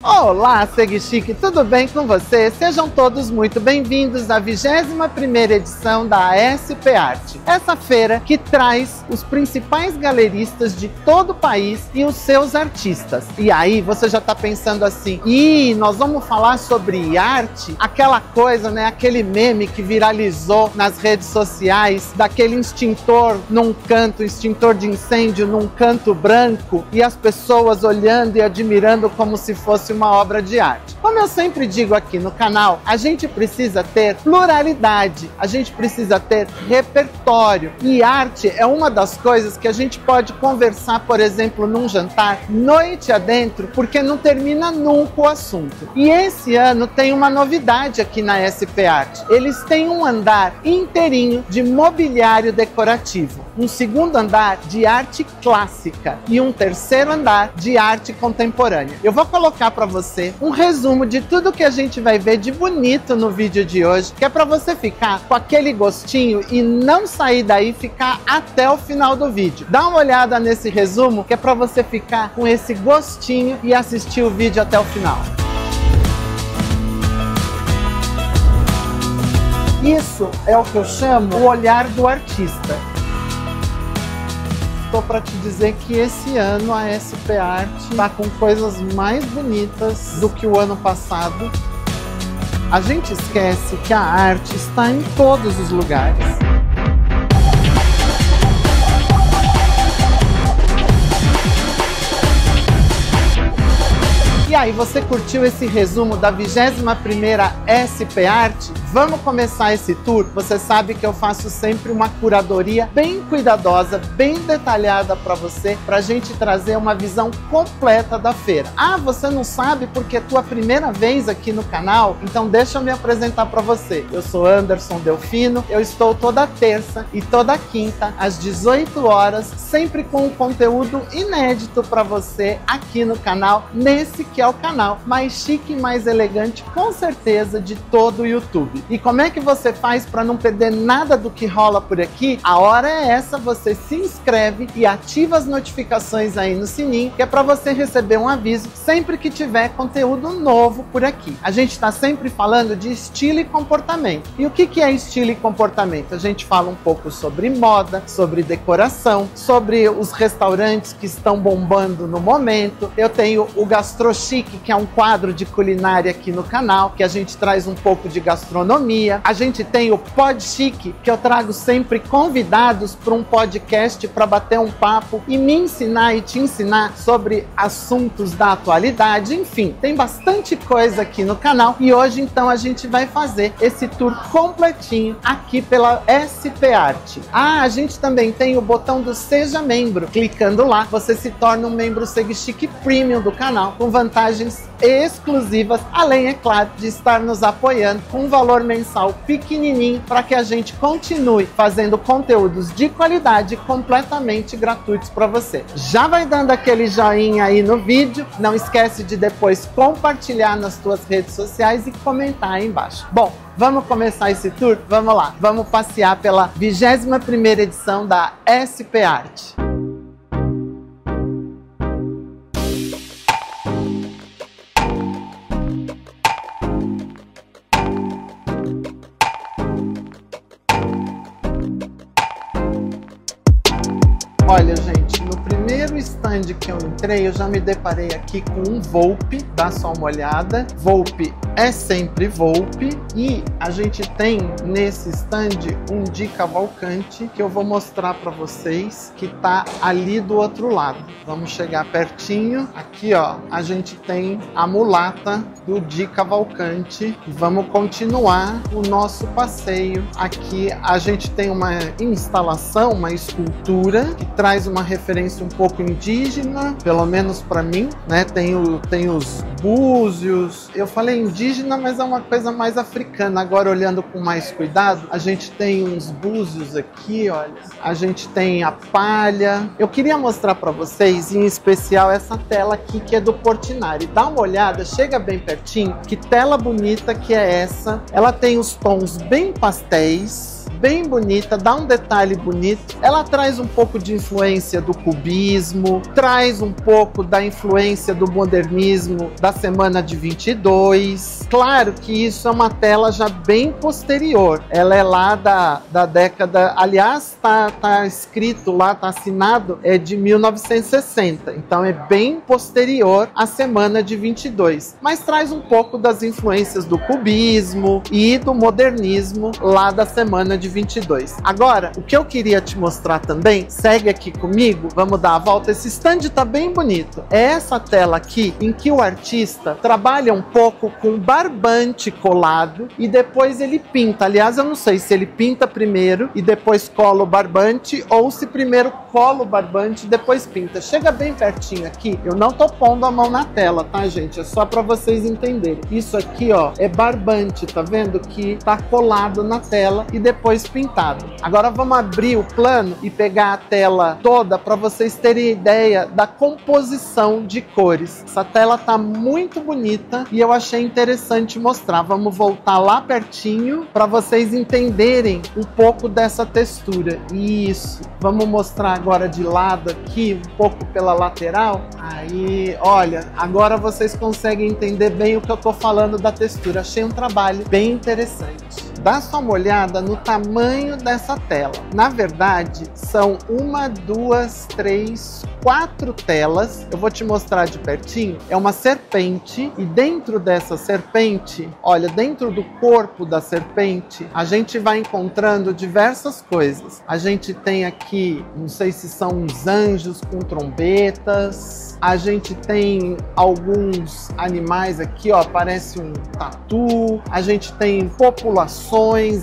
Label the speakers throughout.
Speaker 1: Olá, Segue Chique, tudo bem com você? Sejam todos muito bem-vindos à 21ª edição da ASP Arte. Essa feira que traz os principais galeristas de todo o país e os seus artistas. E aí você já está pensando assim, nós vamos falar sobre arte? Aquela coisa, né? Aquele meme que viralizou nas redes sociais, daquele extintor num canto, extintor de incêndio num canto branco, e as pessoas olhando e admirando como se fosse uma obra de arte. Como eu sempre digo aqui no canal, a gente precisa ter pluralidade, a gente precisa ter repertório, e arte é uma das coisas que a gente pode conversar, por exemplo, num jantar, noite adentro, porque não termina nunca o assunto. E esse ano tem uma novidade aqui na SP Arte. Eles têm um andar inteirinho de mobiliário decorativo, um segundo andar de arte clássica e um terceiro andar de arte contemporânea. Eu vou colocar para você um resumo de tudo que a gente vai ver de bonito no vídeo de hoje, que é para você ficar com aquele gostinho e não sair daí, ficar até o final do vídeo. Dá uma olhada nesse resumo, que é para você ficar com esse gostinho e assistir o vídeo até o final. Isso é o que eu chamo o olhar do artista. Estou para te dizer que esse ano a SP Arte está com coisas mais bonitas do que o ano passado. A gente esquece que a arte está em todos os lugares. E aí, você curtiu esse resumo da 21ª SP Arte? Vamos começar esse tour? Você sabe que eu faço sempre uma curadoria bem cuidadosa, bem detalhada para você, para a gente trazer uma visão completa da feira. Ah, você não sabe porque é tua primeira vez aqui no canal? Então deixa eu me apresentar para você. Eu sou Anderson Delfino, eu estou toda terça e toda quinta, às 18 horas, sempre com um conteúdo inédito para você aqui no canal, nesse que é o canal mais chique e mais elegante, com certeza, de todo o YouTube. E como é que você faz para não perder nada do que rola por aqui? A hora é essa, você se inscreve e ativa as notificações aí no sininho, que é para você receber um aviso sempre que tiver conteúdo novo por aqui. A gente está sempre falando de estilo e comportamento. E o que é estilo e comportamento? A gente fala um pouco sobre moda, sobre decoração, sobre os restaurantes que estão bombando no momento. Eu tenho o Gastro Chique, que é um quadro de culinária aqui no canal, que a gente traz um pouco de gastronomia. A gente tem o Pod Chique, que eu trago sempre convidados para um podcast para bater um papo e me ensinar e te ensinar sobre assuntos da atualidade. Enfim, tem bastante coisa aqui no canal e hoje então a gente vai fazer esse tour completinho aqui pela SP Arte. Ah, a gente também tem o botão do Seja Membro. Clicando lá, você se torna um membro Segue Chique Premium do canal, com vantagens exclusivas, além, é claro, de estar nos apoiando com um valor mensal pequenininho para que a gente continue fazendo conteúdos de qualidade completamente gratuitos para você. Já vai dando aquele joinha aí no vídeo, não esquece de depois compartilhar nas tuas redes sociais e comentar aí embaixo. Bom, vamos começar esse tour? Vamos lá, vamos passear pela 21ª edição da SP Arte. Olha, gente, no primeiro stand que eu entrei, eu já me deparei aqui com um Volpe, dá só uma olhada. Volpe é sempre Volpe, e a gente tem nesse stand um Di Cavalcante que eu vou mostrar para vocês, que tá ali do outro lado. Vamos chegar pertinho. Aqui, ó, a gente tem a mulata do Di Cavalcante e vamos continuar o nosso passeio. Aqui a gente tem uma instalação, uma escultura que traz uma referência um pouco indígena, pelo menos para mim, né? Tem os búzios. Eu falei indígena, mas é uma coisa mais africana. Agora, olhando com mais cuidado, a gente tem uns búzios aqui, olha. A gente tem a palha. Eu queria mostrar para vocês, em especial, essa tela aqui que é do Portinari. Dá uma olhada, chega bem pertinho. Que tela bonita que é essa. Ela tem os tons bem pastéis, bem bonita, dá um detalhe bonito. Ela traz um pouco de influência do cubismo, traz um pouco da influência do modernismo da semana de 22. Claro que isso é uma tela já bem posterior. Ela é lá da década... Aliás, tá escrito lá, tá assinado, é de 1960. Então é bem posterior à semana de 22. Mas traz um pouco das influências do cubismo e do modernismo lá da semana de 22. Agora, o que eu queria te mostrar também, segue aqui comigo, vamos dar a volta. Esse stand tá bem bonito. É essa tela aqui em que o artista trabalha um pouco com barbante colado e depois ele pinta. Aliás, eu não sei se ele pinta primeiro e depois cola o barbante ou se primeiro cola o barbante e depois pinta. Chega bem pertinho aqui, eu não tô pondo a mão na tela, tá, gente? É só para vocês entenderem. Isso aqui, ó, é barbante, tá vendo? Que tá colado na tela e depois pintado. Agora vamos abrir o plano e pegar a tela toda para vocês terem ideia da composição de cores. Essa tela tá muito bonita e eu achei interessante mostrar. Vamos voltar lá pertinho para vocês entenderem um pouco dessa textura. Isso. Vamos mostrar agora de lado aqui, um pouco pela lateral. Aí, olha, agora vocês conseguem entender bem o que eu tô falando da textura. Achei um trabalho bem interessante. Dá só uma olhada no tamanho dessa tela. Na verdade, são 1, 2, 3, 4 telas. Eu vou te mostrar de pertinho. É uma serpente e dentro dessa serpente, olha, dentro do corpo da serpente, a gente vai encontrando diversas coisas. A gente tem aqui, não sei se são uns anjos com trombetas. A gente tem alguns animais aqui, ó, parece um tatu. A gente tem populações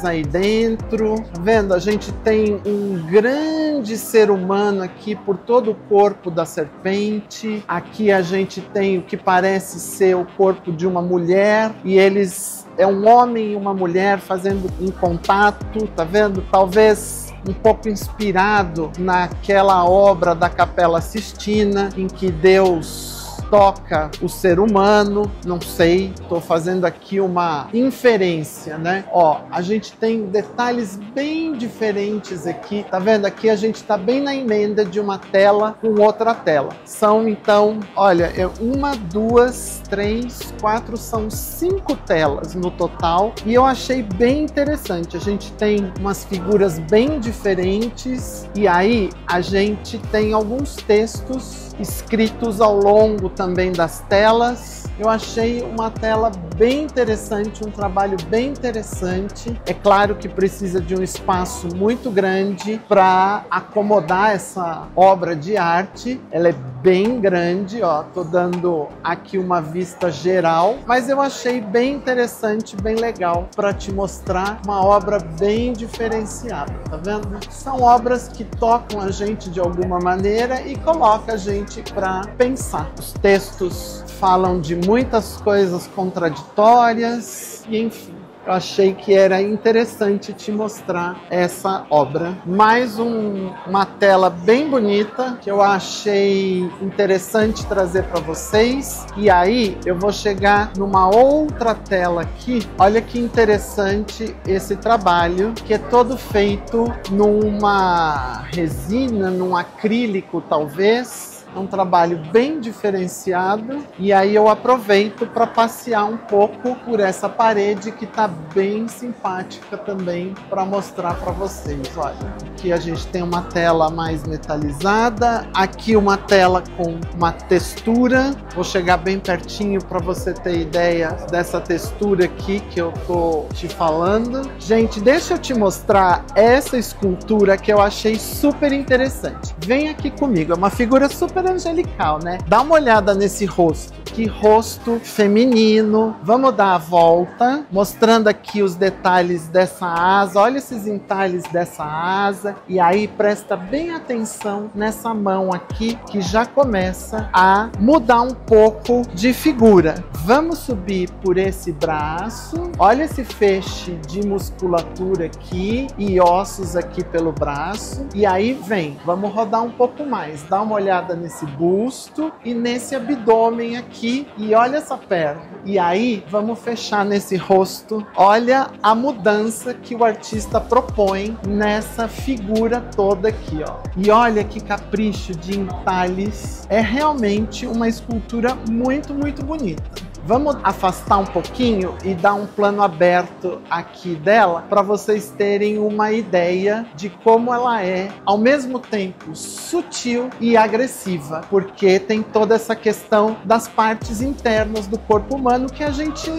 Speaker 1: aí dentro, tá vendo? A gente tem um grande ser humano aqui por todo o corpo da serpente. Aqui a gente tem o que parece ser o corpo de uma mulher e eles... é um homem e uma mulher fazendo um contato, tá vendo? Talvez um pouco inspirado naquela obra da Capela Sistina, em que Deus toca o ser humano, não sei, estou fazendo aqui uma inferência, né? Ó, a gente tem detalhes bem diferentes aqui, tá vendo? Aqui a gente está bem na emenda de uma tela com outra tela. São então, olha, 1, 2, 3, 4, são 5 telas no total e eu achei bem interessante. A gente tem umas figuras bem diferentes e aí a gente tem alguns textos escritos ao longo também das telas. Eu achei uma tela bem interessante, um trabalho bem interessante. É claro que precisa de um espaço muito grande para acomodar essa obra de arte. Ela é bem grande, ó, tô dando aqui uma vista geral, mas eu achei bem interessante, bem legal para te mostrar uma obra bem diferenciada, tá vendo? São obras que tocam a gente de alguma maneira e colocam a gente para pensar. Os textos falam de muitas coisas contraditórias e enfim. Eu achei que era interessante te mostrar essa obra. Mais uma tela bem bonita que eu achei interessante trazer para vocês. E aí eu vou chegar numa outra tela aqui. Olha que interessante esse trabalho, que é todo feito numa resina, num acrílico talvez. É um trabalho bem diferenciado e aí eu aproveito para passear um pouco por essa parede que tá bem simpática também para mostrar para vocês. Olha, aqui a gente tem uma tela mais metalizada, aqui uma tela com uma textura. Vou chegar bem pertinho para você ter ideia dessa textura aqui que eu tô te falando. Gente, deixa eu te mostrar essa escultura que eu achei super interessante. Vem aqui comigo, é uma figura super angelical, né? Dá uma olhada nesse rosto. Que rosto feminino. Vamos dar a volta, mostrando aqui os detalhes dessa asa. Olha esses entalhes dessa asa. massa. E aí presta bem atenção nessa mão aqui, que já começa a mudar um pouco de figura. Vamos subir por esse braço. Olha esse feixe de musculatura aqui e ossos aqui pelo braço. E aí vem, vamos rodar um pouco mais. Dá uma olhada nesse busto e nesse abdômen aqui. E olha essa perna. E aí vamos fechar nesse rosto. Olha a mudança que o artista propõe nessa figura toda aqui, ó. E olha que capricho de entalhes. É realmente uma escultura muito, muito bonita. Vamos afastar um pouquinho e dar um plano aberto aqui dela para vocês terem uma ideia de como ela é, ao mesmo tempo sutil e agressiva, porque tem toda essa questão das partes internas do corpo humano que a gente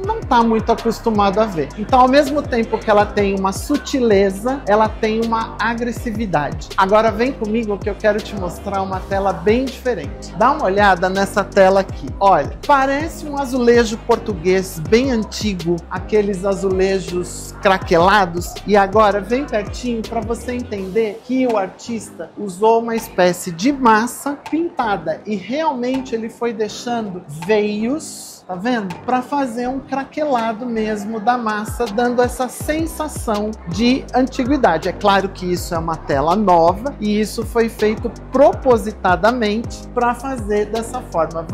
Speaker 1: não está muito acostumado a ver. Então, ao mesmo tempo que ela tem uma sutileza, ela tem uma agressividade. Agora vem comigo que eu quero te mostrar uma tela bem diferente. Dá uma olhada nessa tela aqui. Olha, parece um azulejo português bem antigo, aqueles azulejos craquelados. E agora vem pertinho para você entender que o artista usou uma espécie de massa pintada e realmente ele foi deixando veios, tá vendo? Para fazer um craquelado mesmo da massa, dando essa sensação de antiguidade. É claro que isso é uma tela nova e isso foi feito propositadamente para fazer dessa forma.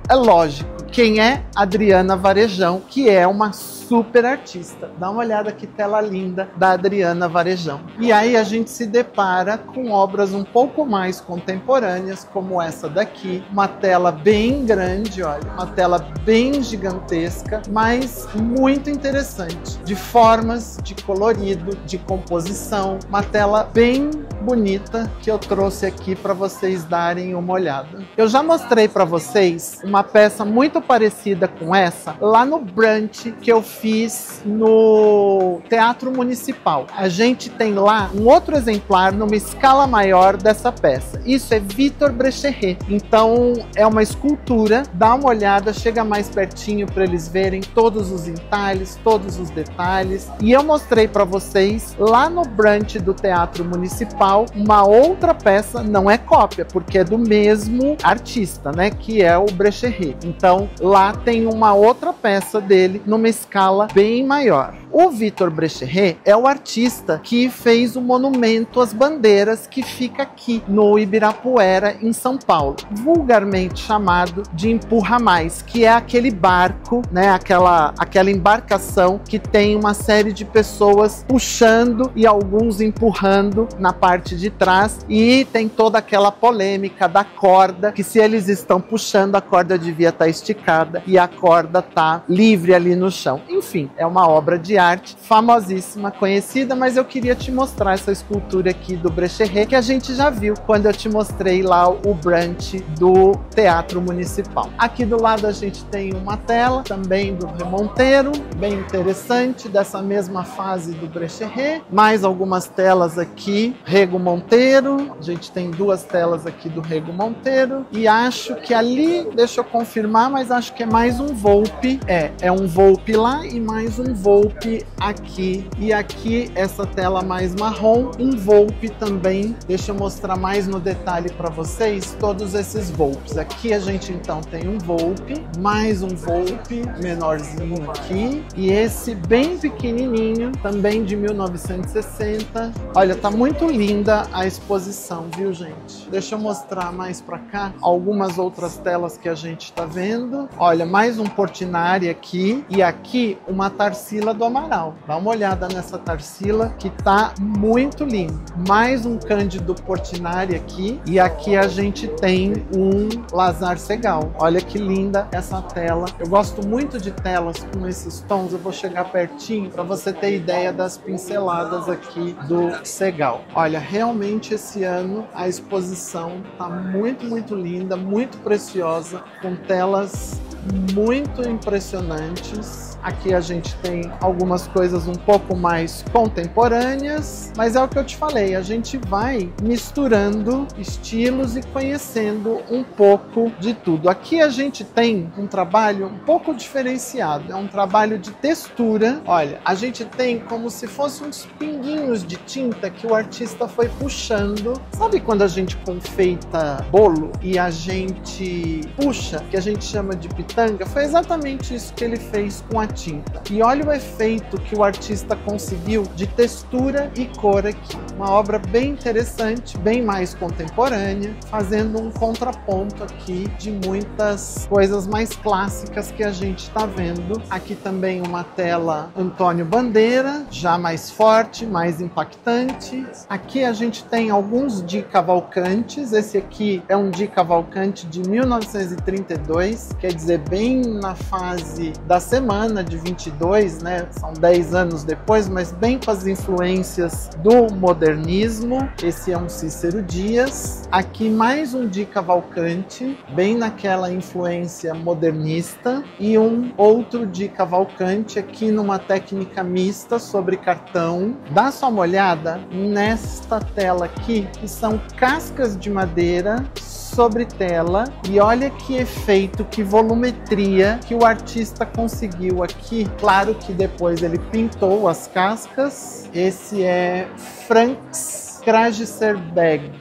Speaker 1: É lógico, quem é Adriana Varejão, que é uma super artista. Dá uma olhada que tela linda da Adriana Varejão. E aí a gente se depara com obras um pouco mais contemporâneas, como essa daqui. Uma tela bem grande, olha, uma tela bem gigantesca, mas muito interessante. De formas, de colorido, de composição. Uma tela bem bonita que eu trouxe aqui para vocês darem uma olhada. Eu já mostrei para vocês uma peça muito parecida com essa lá no brunch que eu fiz no Teatro Municipal. A gente tem lá um outro exemplar numa escala maior dessa peça. Isso é Victor Brecheret. Então é uma escultura, dá uma olhada, chega mais pertinho para eles verem todos os entalhes, todos os detalhes. E eu mostrei para vocês lá no brunch do Teatro Municipal uma outra peça, não é cópia, porque é do mesmo artista, né, que é o Brecheret. Então lá tem uma outra peça dele numa escala bem maior. O Victor Brecheret é o artista que fez o monumento às bandeiras que fica aqui no Ibirapuera, em São Paulo, vulgarmente chamado de Empurra Mais, que é aquele barco, né, aquela embarcação que tem uma série de pessoas puxando e alguns empurrando na parte de trás, e tem toda aquela polêmica da corda, que se eles estão puxando, a corda devia estar esticada e a corda tá livre ali no chão. Enfim, é uma obra de arte famosíssima, conhecida, mas eu queria te mostrar essa escultura aqui do Brecheret, que a gente já viu quando eu te mostrei lá o brunch do Teatro Municipal. Aqui do lado a gente tem uma tela também do Rei Monteiro, bem interessante, dessa mesma fase do Brecheret. Mais algumas telas aqui, Rego Monteiro, a gente tem duas telas aqui do Rego Monteiro, e acho que ali, deixa eu confirmar, mas acho que é mais um Volpe, é um Volpe lá e mais um Volpe aqui. E aqui essa tela mais marrom, um Volpe também. Deixa eu mostrar mais no detalhe para vocês todos esses Volpes. Aqui a gente então tem um Volpe, mais um Volpe menorzinho aqui, e esse bem pequenininho, também de 1960. Olha, tá muito linda a exposição, viu, gente? Deixa eu mostrar mais para cá algumas outras telas que a gente tá vendo. Olha, mais um Portinari aqui, e aqui uma Tarsila do Amaral. Dá uma olhada nessa Tarsila que tá muito linda. Mais um Cândido Portinari aqui, e aqui a gente tem um Lazar Segal. Olha que linda essa tela. Eu gosto muito de telas com esses tons. Eu vou chegar pertinho para você ter ideia das pinceladas aqui do Segal. Olha, realmente esse ano a exposição tá muito, muito linda, muito preciosa, com telas muito impressionantes. Aqui a gente tem algumas coisas um pouco mais contemporâneas, mas é o que eu te falei, a gente vai misturando estilos e conhecendo um pouco de tudo. Aqui a gente tem um trabalho um pouco diferenciado, é um trabalho de textura. Olha, a gente tem como se fossem uns pinguinhos de tinta que o artista foi puxando. Sabe quando a gente confeita bolo e a gente puxa, que a gente chama de pitanga? Foi exatamente isso que ele fez com a tinta. E olha o efeito que o artista conseguiu de textura e cor aqui. Uma obra bem interessante, bem mais contemporânea, fazendo um contraponto aqui de muitas coisas mais clássicas que a gente está vendo. Aqui também uma tela Antônio Bandeira, já mais forte, mais impactante. Aqui a gente tem alguns Di Cavalcantes. Esse aqui é um Di Cavalcante de 1932, quer dizer, bem na fase da semana de 22, né? São 10 anos depois, mas bem com as influências do modernismo. Esse é um Cícero Dias. Aqui mais um Di Cavalcante, bem naquela influência modernista, e um outro Di Cavalcante aqui numa técnica mista sobre cartão. Dá só uma olhada nesta tela aqui, que são cascas de madeira sobre tela, e olha que efeito, que volumetria que o artista conseguiu aqui. Claro que depois ele pintou as cascas. Esse é Franz Krageserberg.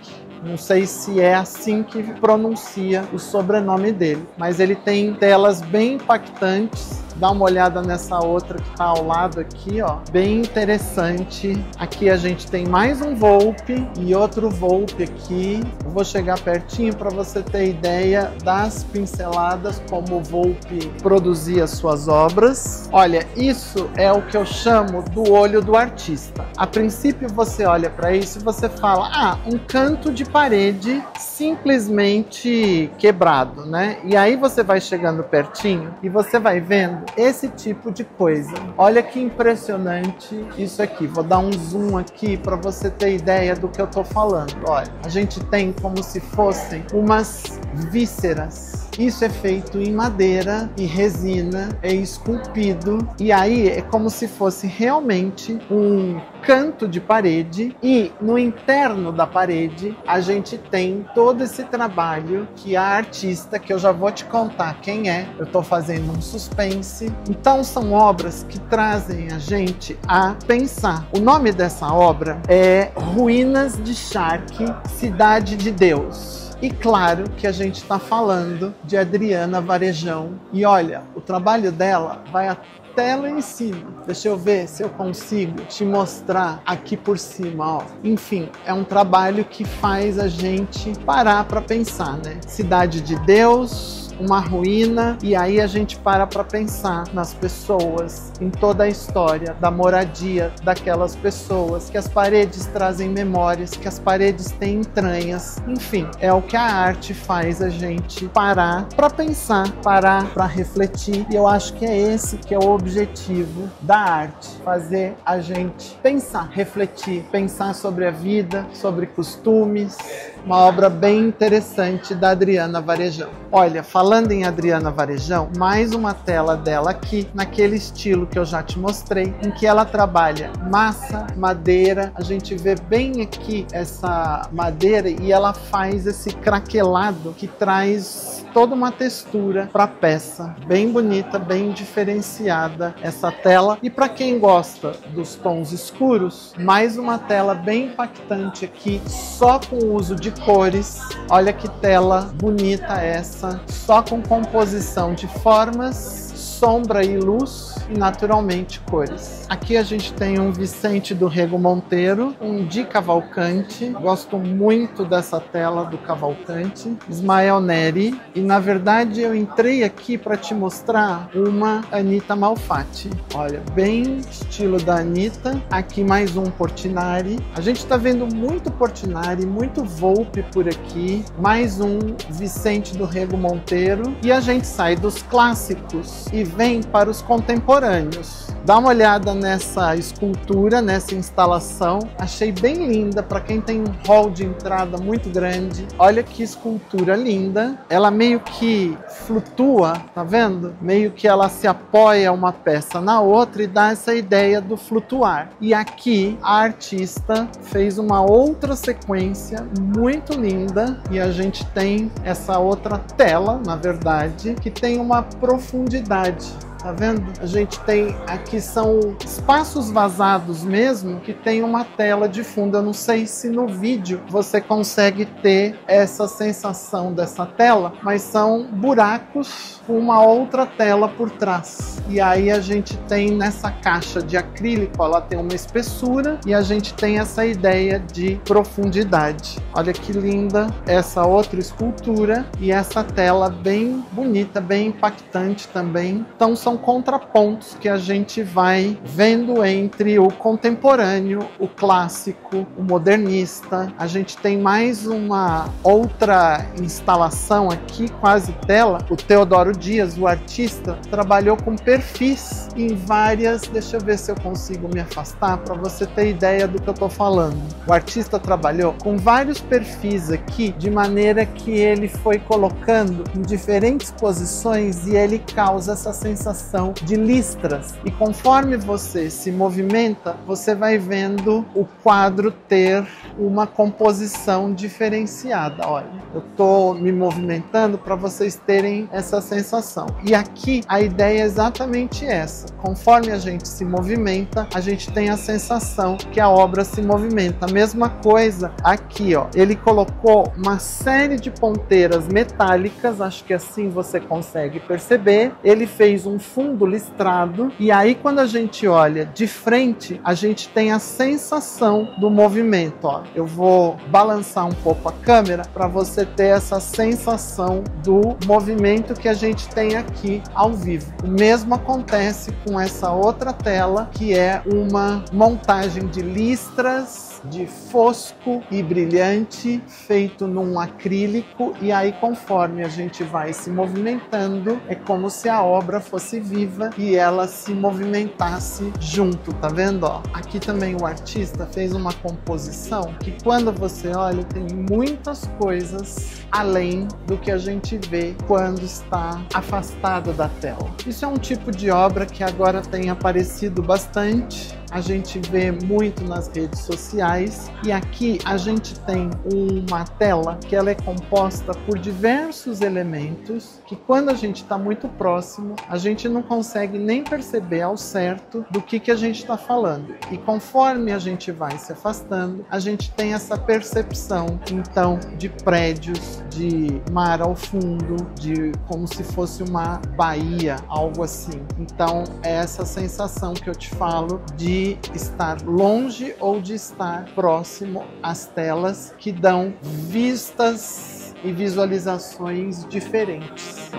Speaker 1: Não sei se é assim que pronuncia o sobrenome dele, mas ele tem telas bem impactantes. Dá uma olhada nessa outra que está ao lado aqui, ó, bem interessante. Aqui a gente tem mais um Volpe e outro Volpe aqui. Eu vou chegar pertinho para você ter ideia das pinceladas, como o Volpe produzia suas obras. Olha, isso é o que eu chamo do olho do artista. A princípio você olha para isso e você fala, ah, um canto de parede simplesmente quebrado, né? E aí você vai chegando pertinho e você vai vendo esse tipo de coisa. Olha que impressionante isso aqui. Vou dar um zoom aqui para você ter ideia do que eu tô falando. Olha, a gente tem como se fossem umas vísceras. Isso é feito em madeira e resina, é esculpido, e aí é como se fosse realmente um canto de parede, e no interno da parede a gente tem todo esse trabalho que a artista, que eu já vou te contar quem é, eu tô fazendo um suspense. Então são obras que trazem a gente a pensar. O nome dessa obra é Ruínas de Charque, Cidade de Deus. E claro que a gente está falando de Adriana Varejão. E olha, o trabalho dela vai até lá em cima. Deixa eu ver se eu consigo te mostrar aqui por cima, ó. Enfim, é um trabalho que faz a gente parar para pensar, né? Cidade de Deus, uma ruína, e aí a gente para pensar nas pessoas, em toda a história da moradia daquelas pessoas, que as paredes trazem memórias, que as paredes têm entranhas. Enfim, é o que a arte faz a gente parar para pensar, parar para refletir, e eu acho que é esse que é o objetivo da arte, fazer a gente pensar, refletir, pensar sobre a vida, sobre costumes. Uma obra bem interessante da Adriana Varejão. Olha, falando em Adriana Varejão, mais uma tela dela aqui, naquele estilo que eu já te mostrei, em que ela trabalha massa, madeira. A gente vê bem aqui essa madeira e ela faz esse craquelado que traz toda uma textura para a peça. Bem bonita, bem diferenciada essa tela. E para quem gosta dos tons escuros, mais uma tela bem impactante aqui, só com o uso de cores. Olha que tela bonita essa, só com composição de formas, sombra e luz, e naturalmente cores. Aqui a gente tem um Vicente do Rego Monteiro, um Di Cavalcante. Gosto muito dessa tela do Cavalcante. Ismael Neri. E na verdade eu entrei aqui para te mostrar uma Anita Malfatti. Olha, bem estilo da Anita. Aqui mais um Portinari. A gente está vendo muito Portinari, muito Volpe por aqui. Mais um Vicente do Rego Monteiro. E a gente sai dos clássicos e vem para os contemporâneos. Dá uma olhada nessa escultura, nessa instalação. Achei bem linda para quem tem um hall de entrada muito grande. Olha que escultura linda. Ela meio que flutua, tá vendo? Meio que ela se apoia uma peça na outra e dá essa ideia do flutuar. E aqui a artista fez uma outra sequência muito linda e a gente tem essa outra tela, na verdade, que tem uma profundidade. Tá vendo? A gente tem aqui são espaços vazados mesmo, que tem uma tela de fundo. Eu não sei se no vídeo você consegue ter essa sensação dessa tela, mas são buracos com uma outra tela por trás. E aí a gente tem nessa caixa de acrílico, ela tem uma espessura e a gente tem essa ideia de profundidade. Olha que linda essa outra escultura e essa tela bem bonita, bem impactante também. Então são contrapontos que a gente vai vendo entre o contemporâneo, o clássico, o modernista. A gente tem mais uma outra instalação aqui, quase tela. O Teodoro Dias, o artista, trabalhou com perfis em várias... Deixa eu ver se eu consigo me afastar para você ter ideia do que eu estou falando. O artista trabalhou com vários perfis aqui, de maneira que ele foi colocando em diferentes posições e ele causa essa sensação de listras. E conforme você se movimenta, você vai vendo o quadro ter uma composição diferenciada. Olha, eu estou me movimentando para vocês terem essa sensação. E aqui a ideia é exatamente essa. Conforme a gente se movimenta, a gente tem a sensação que a obra se movimenta. A mesma coisa aqui, ó. Ele colocou uma série de ponteiras metálicas, acho que assim você consegue perceber. Ele fez um fundo listrado e aí quando a gente olha de frente, a gente tem a sensação do movimento, ó. Eu vou balançar um pouco a câmera para você ter essa sensação do movimento que a gente tem aqui ao vivo. O mesmo acontece com essa outra tela, que é uma montagem de listras de fosco e brilhante feito num acrílico, e aí conforme a gente vai se movimentando, é como se a obra fosse viva e ela se movimentasse junto, tá vendo? Ó, aqui também o artista fez uma composição que quando você olha tem muitas coisas além do que a gente vê quando está afastado da tela. Isso é um tipo de obra que agora tem aparecido bastante. A gente vê muito nas redes sociais e aqui a gente tem uma tela que ela é composta por diversos elementos que quando a gente está muito próximo a gente não consegue nem perceber ao certo do que a gente está falando, e conforme a gente vai se afastando a gente tem essa percepção então de prédios, de mar ao fundo, de como se fosse uma baía, algo assim. Então é essa sensação que eu te falo de estar longe ou de estar próximo às telas, que dão vistas e visualizações diferentes.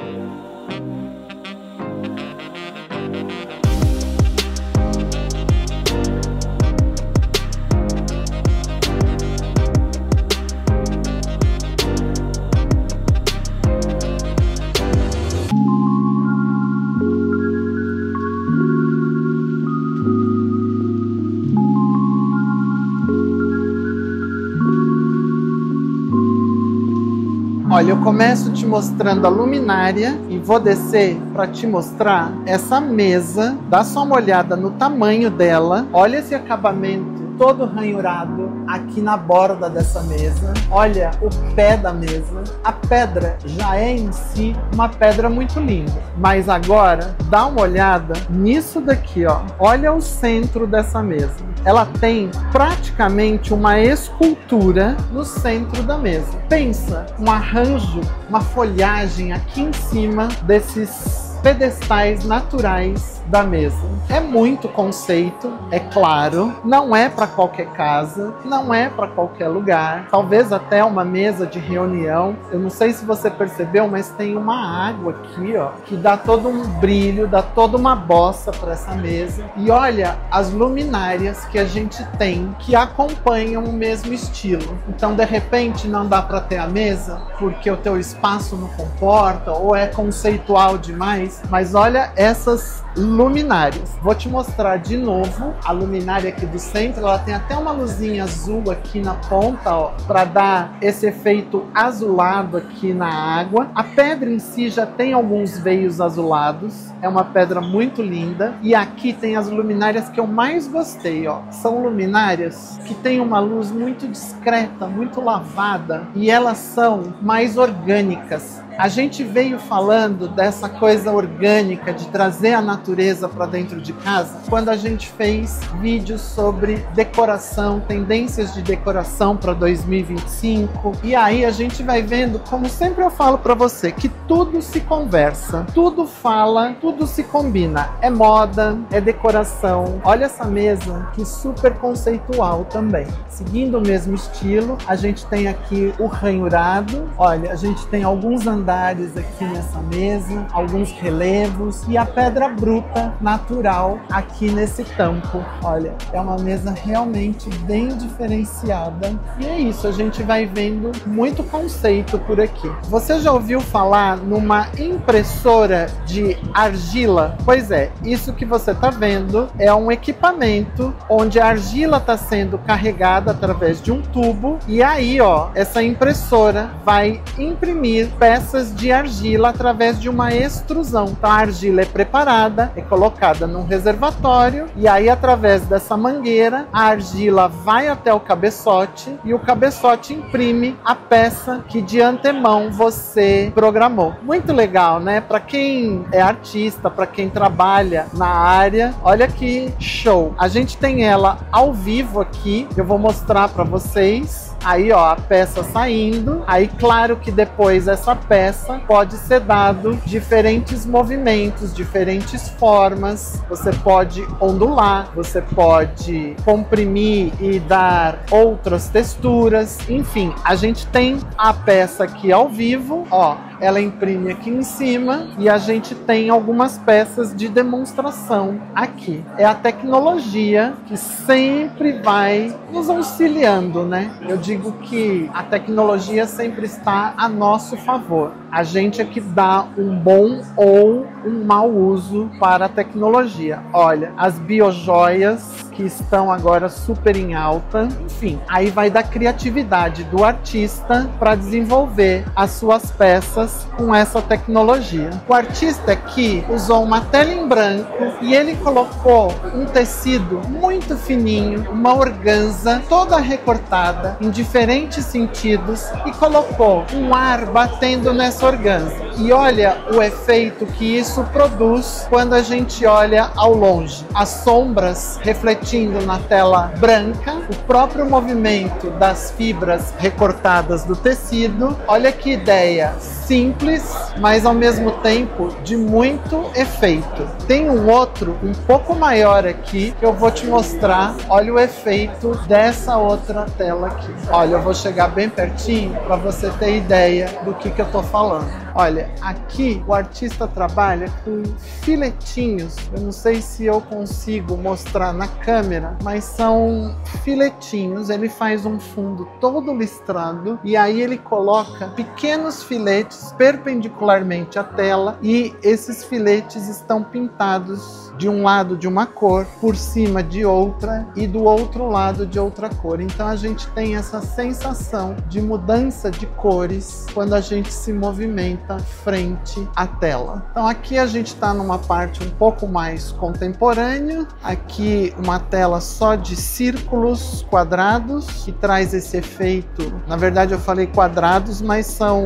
Speaker 1: Olha, eu começo te mostrando a luminária e vou descer para te mostrar essa mesa. Dá só uma olhada no tamanho dela. Olha esse acabamento todo ranhurado aqui na borda dessa mesa. Olha o pé da mesa. A pedra já é em si uma pedra muito linda. Mas agora, dá uma olhada nisso daqui, ó. Olha o centro dessa mesa. Ela tem praticamente uma escultura no centro da mesa. Pensa, um arranjo, uma folhagem aqui em cima desses pedestais naturais da mesa. É muito conceito, é claro, não é para qualquer casa, não é para qualquer lugar, talvez até uma mesa de reunião. Eu não sei se você percebeu, mas tem uma água aqui, ó, que dá todo um brilho, dá toda uma bossa para essa mesa. E olha as luminárias que a gente tem que acompanham o mesmo estilo. Então, de repente, não dá para ter a mesa porque o teu espaço não comporta ou é conceitual demais, mas olha essas luminárias. Vou te mostrar de novo a luminária aqui do centro. Ela tem até uma luzinha azul aqui na ponta, ó, para dar esse efeito azulado aqui na água. A pedra em si já tem alguns veios azulados. É uma pedra muito linda. E aqui tem as luminárias que eu mais gostei, ó. São luminárias que tem uma luz muito discreta, muito lavada, e elas são mais orgânicas. A gente veio falando dessa coisa orgânica de trazer a natureza para dentro de casa quando a gente fez vídeos sobre decoração, tendências de decoração para 2025. E aí a gente vai vendo, como sempre eu falo para você, que tudo se conversa, tudo fala, tudo se combina. É moda, é decoração. Olha essa mesa, que super conceitual também. Seguindo o mesmo estilo, a gente tem aqui o ranhurado. Olha, a gente tem alguns andares aqui nessa mesa, alguns relevos e a pedra bruta natural aqui nesse tampo. Olha, é uma mesa realmente bem diferenciada. E é isso, a gente vai vendo muito conceito por aqui. Você já ouviu falar numa impressora de argila? Pois é, isso que você está vendo é um equipamento onde a argila está sendo carregada através de um tubo e aí, ó, essa impressora vai imprimir peças de argila através de uma extrusão. Então a argila é preparada, é colocada num reservatório e aí através dessa mangueira a argila vai até o cabeçote e o cabeçote imprime a peça que de antemão você programou. Muito legal, né? Para quem é artista, para quem trabalha na área, olha que show! A gente tem ela ao vivo aqui, eu vou mostrar para vocês. Aí, ó, a peça saindo. Aí, claro que depois essa peça pode ser dado diferentes movimentos, diferentes formas. Você pode ondular, você pode comprimir e dar outras texturas. Enfim, a gente tem a peça aqui ao vivo, ó. Ela imprime aqui em cima e a gente tem algumas peças de demonstração aqui. É a tecnologia que sempre vai nos auxiliando, né? Eu digo que a tecnologia sempre está a nosso favor. A gente é que dá um bom ou um mau uso para a tecnologia. Olha, as biojoias que estão agora super em alta. Enfim, aí vai da criatividade do artista para desenvolver as suas peças com essa tecnologia. O artista aqui usou uma tela em branco e ele colocou um tecido muito fininho, uma organza toda recortada em diferentes sentidos e colocou um ar batendo nessa organza. E olha o efeito que isso produz quando a gente olha ao longe. As sombras refletindo na tela branca, o próprio movimento das fibras recortadas do tecido. Olha que ideia simples, mas ao mesmo tempo de muito efeito. Tem um outro um pouco maior aqui que eu vou te mostrar. Olha o efeito dessa outra tela aqui. Olha, eu vou chegar bem pertinho para você ter ideia do que eu tô falando. Olha, aqui o artista trabalha com filetinhos. Eu não sei se eu consigo mostrar na câmera, mas são filetinhos. Ele faz um fundo todo listrado e aí ele coloca pequenos filetes perpendicularmente à tela e esses filetes estão pintados de um lado de uma cor, por cima de outra e do outro lado de outra cor. Então a gente tem essa sensação de mudança de cores quando a gente se movimenta frente à tela. Então aqui a gente está numa parte um pouco mais contemporânea. Aqui uma tela só de círculos quadrados que traz esse efeito. Na verdade eu falei quadrados, mas são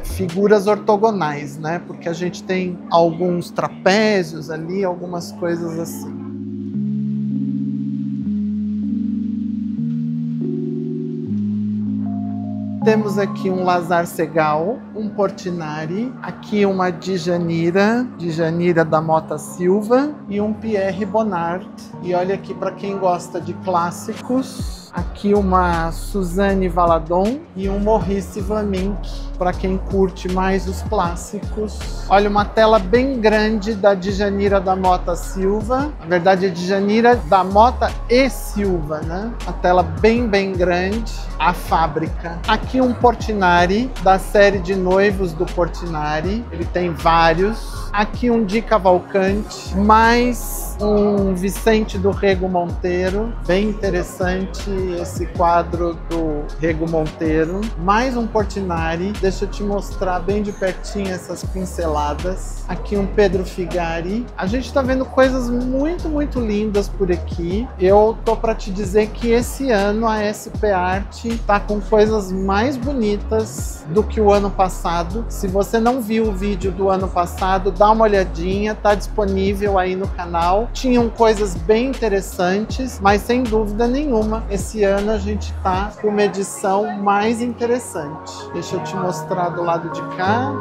Speaker 1: figuras ortogonais, né? Porque a gente tem alguns trapézios ali, algumas coisas assim. Temos aqui um Lazar Segal, um Portinari, aqui uma Djanira da Mota Silva e um Pierre Bonnard. E olha aqui para quem gosta de clássicos, aqui uma Suzanne Valadon e um Maurice Vlaminck, para quem curte mais os clássicos. Olha, uma tela bem grande da Djanira da Mota Silva. Na verdade, é Djanira da Mota e Silva, né? A tela bem grande. A fábrica. Aqui um Portinari, da série de noivos do Portinari. Ele tem vários. Aqui um Di Cavalcanti, mais um Vicente do Rego Monteiro. Bem interessante esse quadro do Rego Monteiro. Mais um Portinari. Deixa eu te mostrar bem de pertinho essas pinceladas. Aqui um Pedro Figari. A gente tá vendo coisas muito lindas por aqui. Eu tô para te dizer que esse ano a SP Art tá com coisas mais bonitas do que o ano passado. Se você não viu o vídeo do ano passado, dá uma olhadinha, tá disponível aí no canal. Tinham coisas bem interessantes, mas sem dúvida nenhuma, esse ano a gente tá com uma edição mais interessante. Deixa eu te mostrar do lado de cá.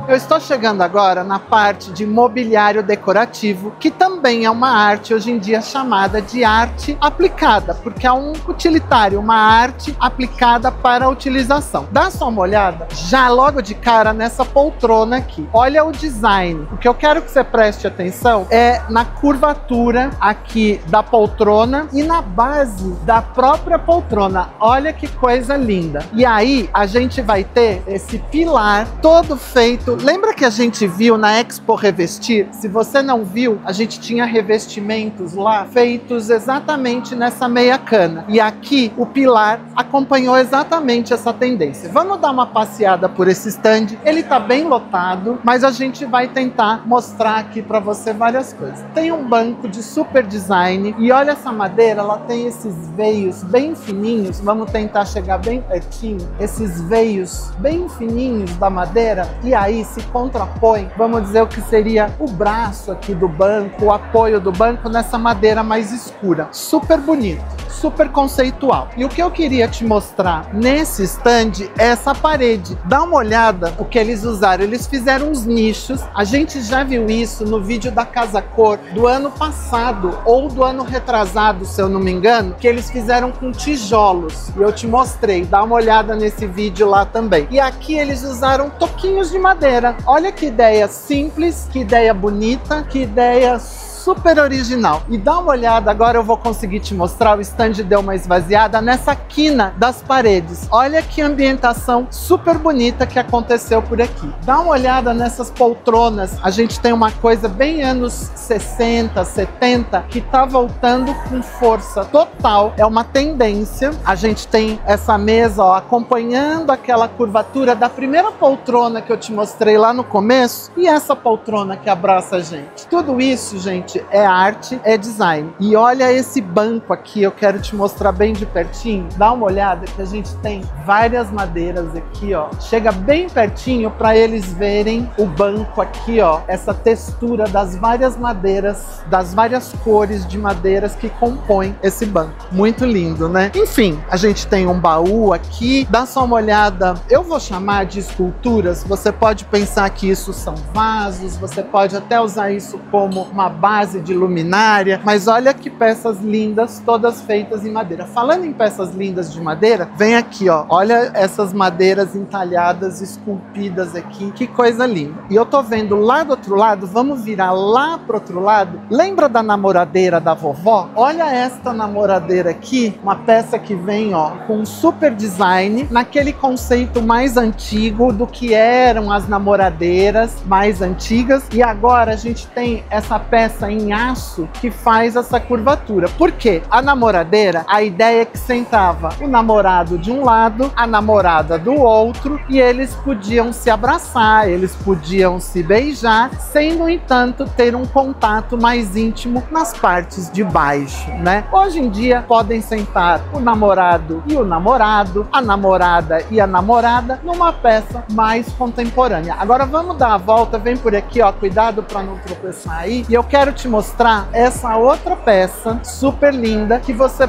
Speaker 1: Eu estou chegando agora na parte de mobiliário decorativo, que também é uma arte hoje em dia chamada de arte aplicada, porque é um utilitário, uma arte aplicada para a utilização. Dá só uma olhada, já logo de cara nessa poltrona aqui. Olha o design. O que eu quero que você preste atenção é na curvatura aqui da poltrona e na base da própria poltrona. Olha que coisa linda. E aí a gente vai ter esse pilar todo feito. Lembra que a gente viu na Expo Revestir? Se você não viu, a gente tinha revestimentos lá feitos exatamente nessa meia cana. E aqui o pilar acompanhou exatamente essa tendência. Vamos dar uma passeada por esse stand. Ele tá bem lotado, mas a gente vai tentar mostrar aqui para você várias coisas. Tem um banco de super design e olha essa madeira, ela tem esses veios bem fininhos. Vamos tentar chegar bem pertinho. Esses veios bem fininhos da madeira. E aí se contrapõe, vamos dizer, o que seria o braço aqui do banco, o apoio do banco nessa madeira mais escura. Super bonito, super conceitual. E o que eu queria te mostrar nesse stand é essa parede. Dá uma olhada o que eles usaram. Eles fizeram uns nichos. A gente já viu isso no vídeo da Casa Cor do ano passado ou do ano retrasado, se eu não me engano, que eles fizeram com tijolos. E eu te mostrei. Dá uma olhada nesse vídeo lá também. E aqui eles usaram toquinhos de madeira. Olha que ideia simples, que ideia bonita, que ideia super original. E dá uma olhada, agora eu vou conseguir te mostrar, o stand deu uma esvaziada nessa quina das paredes. Olha que ambientação super bonita que aconteceu por aqui. Dá uma olhada nessas poltronas. A gente tem uma coisa bem anos 60, 70, que tá voltando com força total. É uma tendência. A gente tem essa mesa, ó, acompanhando aquela curvatura da primeira poltrona que eu te mostrei lá no começo e essa poltrona que abraça a gente. Tudo isso, gente, é arte, é design. E olha esse banco aqui, eu quero te mostrar bem de pertinho. Dá uma olhada que a gente tem várias madeiras aqui, ó. Chega bem pertinho para eles verem o banco aqui, ó. Essa textura das várias madeiras, das várias cores de madeiras que compõem esse banco. Muito lindo, né? Enfim, a gente tem um baú aqui. Dá só uma olhada. Eu vou chamar de esculturas. Você pode pensar que isso são vasos. Você pode até usar isso como uma base de luminária, mas olha que peças lindas, todas feitas em madeira. Falando em peças lindas de madeira, vem aqui, ó, olha essas madeiras entalhadas, esculpidas aqui, que coisa linda. E eu tô vendo lá do outro lado, vamos virar lá pro outro lado, lembra da namoradeira da vovó? Olha esta namoradeira aqui, uma peça que vem, ó, com um super design, naquele conceito mais antigo do que eram as namoradeiras mais antigas, e agora a gente tem essa peça em aço que faz essa curvatura. Por quê? A namoradeira, a ideia é que sentava o namorado de um lado, a namorada do outro, e eles podiam se abraçar, eles podiam se beijar, sem, no entanto, ter um contato mais íntimo nas partes de baixo, né? Hoje em dia, podem sentar o namorado e o namorado, a namorada e a namorada, numa peça mais contemporânea. Agora vamos dar a volta, vem por aqui, ó, cuidado para não tropeçar aí, e eu quero te mostrar essa outra peça super linda que você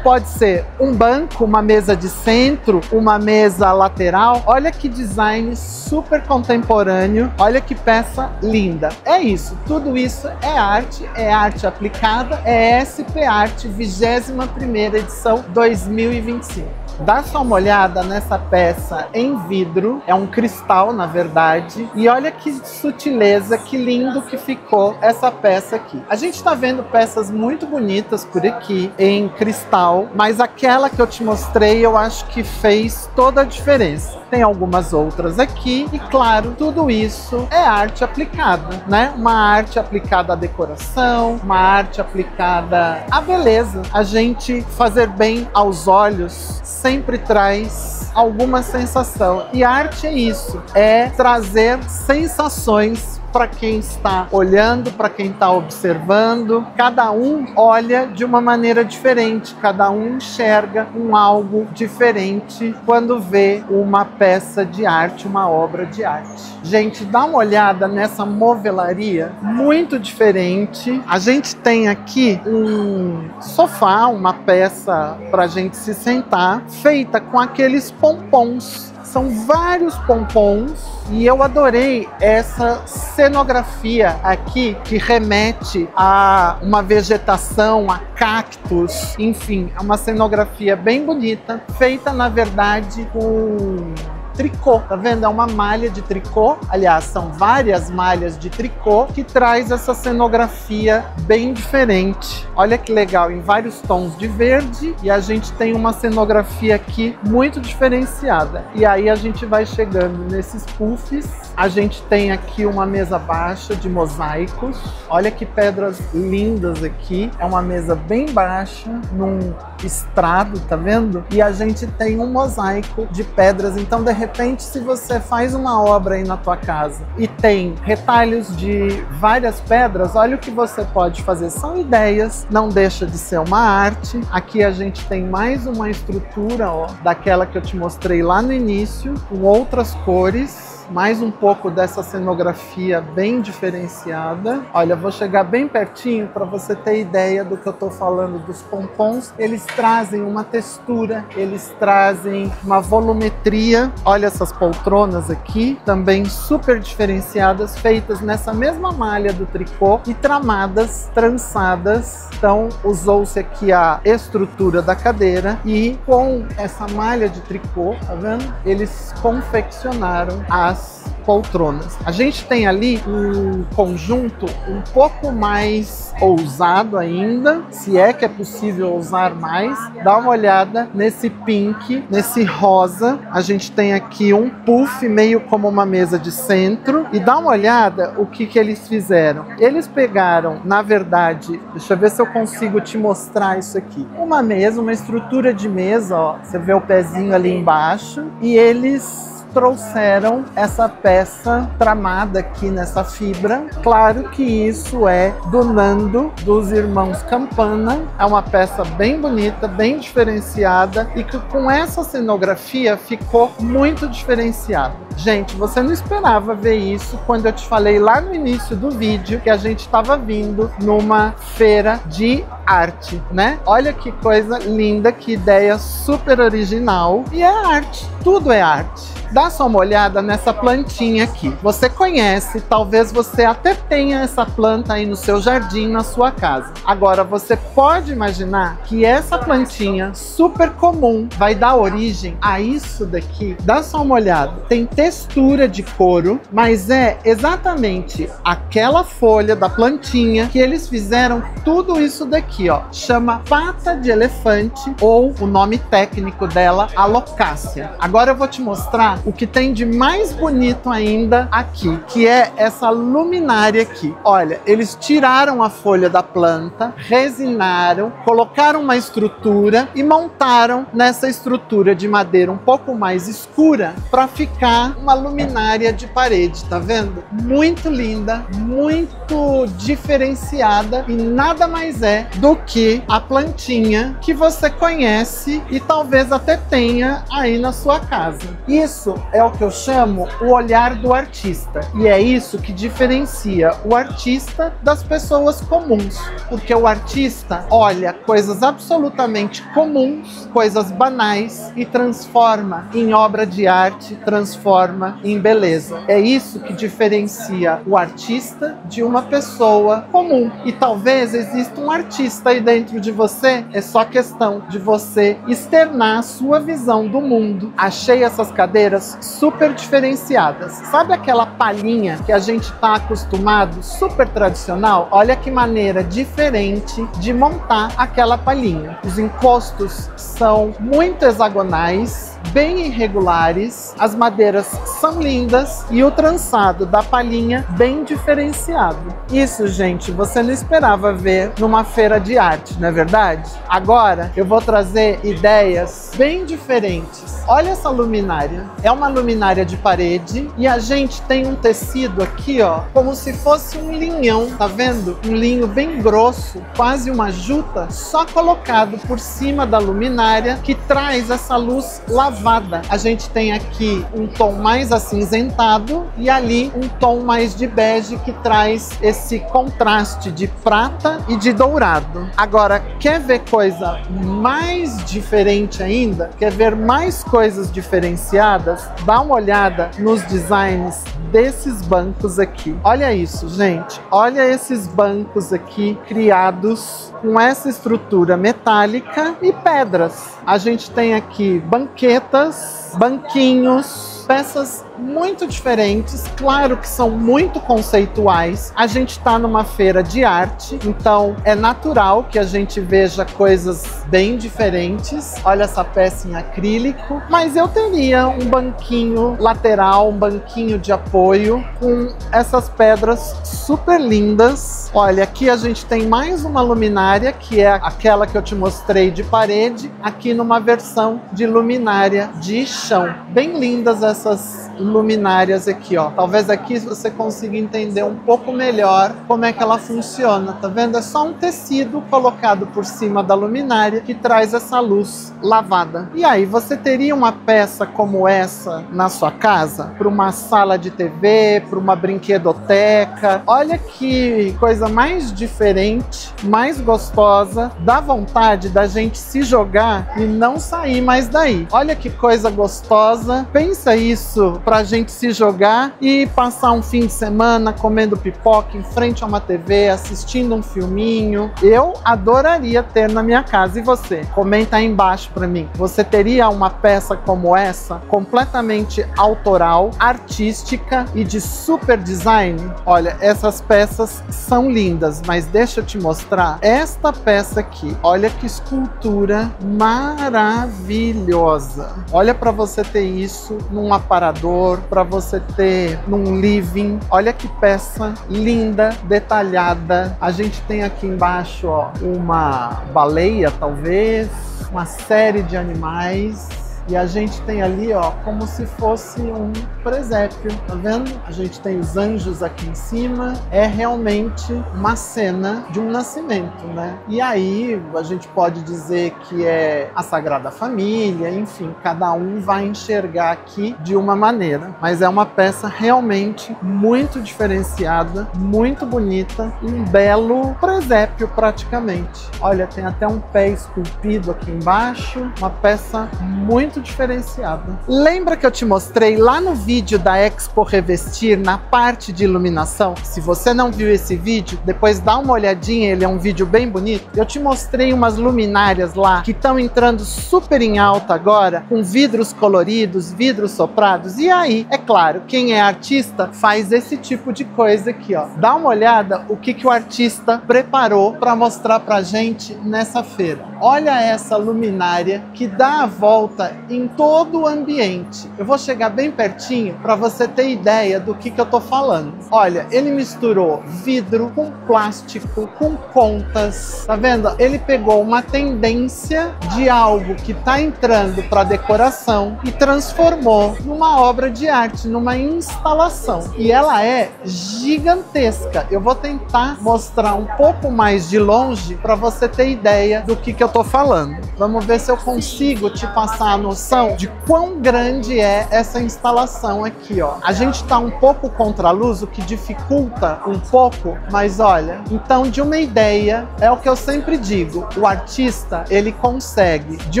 Speaker 1: Pode ser um banco, uma mesa de centro, uma mesa lateral. Olha que design super contemporâneo, olha que peça linda. É isso, tudo isso é arte aplicada, é SP Art 21ª edição 2025. Dá só uma olhada nessa peça em vidro, é um cristal na verdade, e olha que sutileza, que lindo que ficou essa peça aqui. A gente tá vendo peças muito bonitas por aqui em cristal, mas aquela que eu te mostrei eu acho que fez toda a diferença. Tem algumas outras aqui e claro, tudo isso é arte aplicada, né? Uma arte aplicada à decoração, uma arte aplicada à beleza. A gente fazer bem aos olhos sempre traz alguma sensação. E arte é isso, é trazer sensações para quem está olhando, para quem está observando. Cada um olha de uma maneira diferente, cada um enxerga algo diferente quando vê uma peça de arte, uma obra de arte. Gente, dá uma olhada nessa movelaria, muito diferente. A gente tem aqui um sofá, uma peça para a gente se sentar, feita com aqueles pompons. São vários pompons e eu adorei essa cenografia aqui que remete a uma vegetação, a cactos, enfim, é uma cenografia bem bonita, feita na verdade com tricô, tá vendo? É uma malha de tricô, aliás, são várias malhas de tricô que traz essa cenografia bem diferente. Olha que legal, em vários tons de verde, e a gente tem uma cenografia aqui muito diferenciada. E aí a gente vai chegando nesses puffs, a gente tem aqui uma mesa baixa de mosaicos, olha que pedras lindas aqui, é uma mesa bem baixa, num estrado, tá vendo? E a gente tem um mosaico de pedras, então de repente se você faz uma obra aí na tua casa e tem retalhos de várias pedras, olha o que você pode fazer, são ideias, não deixa de ser uma arte. Aqui a gente tem mais uma estrutura, ó, daquela que eu te mostrei lá no início, com outras cores, mais um pouco dessa cenografia bem diferenciada. Olha, vou chegar bem pertinho para você ter ideia do que eu tô falando dos pompons. Eles trazem uma textura, eles trazem uma volumetria. Olha essas poltronas aqui, também super diferenciadas, feitas nessa mesma malha do tricô e tramadas, trançadas. Então usou-se aqui a estrutura da cadeira e com essa malha de tricô, tá vendo? Eles confeccionaram as poltronas. A gente tem ali um conjunto um pouco mais ousado ainda, se é que é possível ousar mais. Dá uma olhada nesse pink, nesse rosa. A gente tem aqui um puff meio como uma mesa de centro e dá uma olhada o que eles fizeram. Eles pegaram, na verdade, deixa eu ver se eu consigo te mostrar isso aqui. Uma mesa, uma estrutura de mesa, ó, você vê o pezinho ali embaixo e eles trouxeram essa peça tramada aqui nessa fibra. Claro que isso é do Nando, dos irmãos Campana. É uma peça bem bonita, bem diferenciada e que com essa cenografia ficou muito diferenciada. Gente, você não esperava ver isso quando eu te falei lá no início do vídeo que a gente estava vindo numa feira de arte, né? Olha que coisa linda, que ideia super original. E é arte, tudo é arte. Dá só uma olhada nessa plantinha aqui. Você conhece, talvez você até tenha essa planta aí no seu jardim, na sua casa. Agora, você pode imaginar que essa plantinha super comum vai dar origem a isso daqui? Dá só uma olhada. Tem textura de couro, mas é exatamente aquela folha da plantinha que eles fizeram tudo isso daqui, ó. Chama pata de elefante, ou o nome técnico dela, alocácea. Agora eu vou te mostrar o que tem de mais bonito ainda aqui, que é essa luminária aqui. Olha, eles tiraram a folha da planta, resinaram, colocaram uma estrutura e montaram nessa estrutura de madeira um pouco mais escura para ficar uma luminária de parede, tá vendo? Muito linda, muito diferenciada e nada mais é do que a plantinha que você conhece e talvez até tenha aí na sua casa. Isso Isso é o que eu chamo o olhar do artista. E é isso que diferencia o artista das pessoas comuns. Porque o artista olha coisas absolutamente comuns, coisas banais, e transforma em obra de arte, transforma em beleza. É isso que diferencia o artista de uma pessoa comum. E talvez exista um artista aí dentro de você, é só questão de você externar a sua visão do mundo. Achei essas cadeiras super diferenciadas. Sabe aquela palhinha que a gente está acostumado, super tradicional? Olha que maneira diferente de montar aquela palhinha. Os encostos são muito hexagonais, bem irregulares, as madeiras são lindas e o trançado da palhinha bem diferenciado. Isso, gente, você não esperava ver numa feira de arte, não é verdade? Agora eu vou trazer ideias bem diferentes. Olha essa luminária, é uma luminária de parede e a gente tem um tecido aqui, ó, como se fosse um linhão, tá vendo? Um linho bem grosso, quase uma juta, só colocado por cima da luminária, que traz essa luz lavada. A gente tem aqui um tom mais acinzentado e ali um tom mais de bege, que traz esse contraste de prata e de dourado. Agora, quer ver coisa mais diferente ainda? Quer ver mais coisas diferenciadas? Dá uma olhada nos designs desses bancos aqui. Olha isso, gente. Olha esses bancos aqui criados com essa estrutura metálica e pedras. A gente tem aqui banquetas, banquinhos, peças muito diferentes, claro que são muito conceituais. A gente está numa feira de arte, então é natural que a gente veja coisas bem diferentes. Olha essa peça em acrílico, mas eu teria um banquinho lateral, um banquinho de apoio com essas pedras super lindas. Olha, aqui a gente tem mais uma luminária, que é aquela que eu te mostrei de parede, aqui numa versão de luminária de chão. Bem lindas essas luminárias aqui, ó. Talvez aqui você consiga entender um pouco melhor como é que ela funciona, tá vendo? É só um tecido colocado por cima da luminária que traz essa luz lavada. E aí, você teria uma peça como essa na sua casa? Para uma sala de TV, para uma brinquedoteca? Olha que coisa mais diferente, mais gostosa, dá vontade da gente se jogar e não sair mais daí. Olha que coisa gostosa. Pensa isso pra gente se jogar e passar um fim de semana comendo pipoca em frente a uma TV, assistindo um filminho. Eu adoraria ter na minha casa. E você? Comenta aí embaixo pra mim. Você teria uma peça como essa, completamente autoral, artística e de super design? Olha, essas peças são lindas, mas deixa eu te mostrar esta peça aqui. Olha que escultura maravilhosa. Olha para você ter isso num aparador, para você ter num living. Olha que peça linda, detalhada. A gente tem aqui embaixo, ó, uma baleia, talvez, uma série de animais. E a gente tem ali, ó, como se fosse um presépio, tá vendo? A gente tem os anjos aqui em cima. É realmente uma cena de um nascimento, né? E aí a gente pode dizer que é a Sagrada Família, enfim, cada um vai enxergar aqui de uma maneira. Mas é uma peça realmente muito diferenciada, muito bonita, um belo presépio praticamente. Olha, tem até um pé esculpido aqui embaixo, uma peça muito diferenciada. Lembra que eu te mostrei lá no vídeo da Expo Revestir, na parte de iluminação? Se você não viu esse vídeo, depois dá uma olhadinha, ele é um vídeo bem bonito. Eu te mostrei umas luminárias lá que estão entrando super em alta agora, com vidros coloridos, vidros soprados. E aí, é claro, quem é artista faz esse tipo de coisa aqui, ó. Dá uma olhada o que o artista preparou para mostrar pra gente nessa feira. Olha essa luminária que dá a volta em todo o ambiente. Eu vou chegar bem pertinho para você ter ideia do que eu tô falando. Olha, ele misturou vidro com plástico, com contas, tá vendo? Ele pegou uma tendência de algo que tá entrando para decoração e transformou numa obra de arte, numa instalação. E ela é gigantesca. Eu vou tentar mostrar um pouco mais de longe para você ter ideia do que eu tô falando. Vamos ver se eu consigo te passar a noção noção de quão grande é essa instalação aqui, ó. A gente tá um pouco contra a luz, o que dificulta um pouco, mas olha, então de uma ideia, é o que eu sempre digo, o artista, ele consegue, de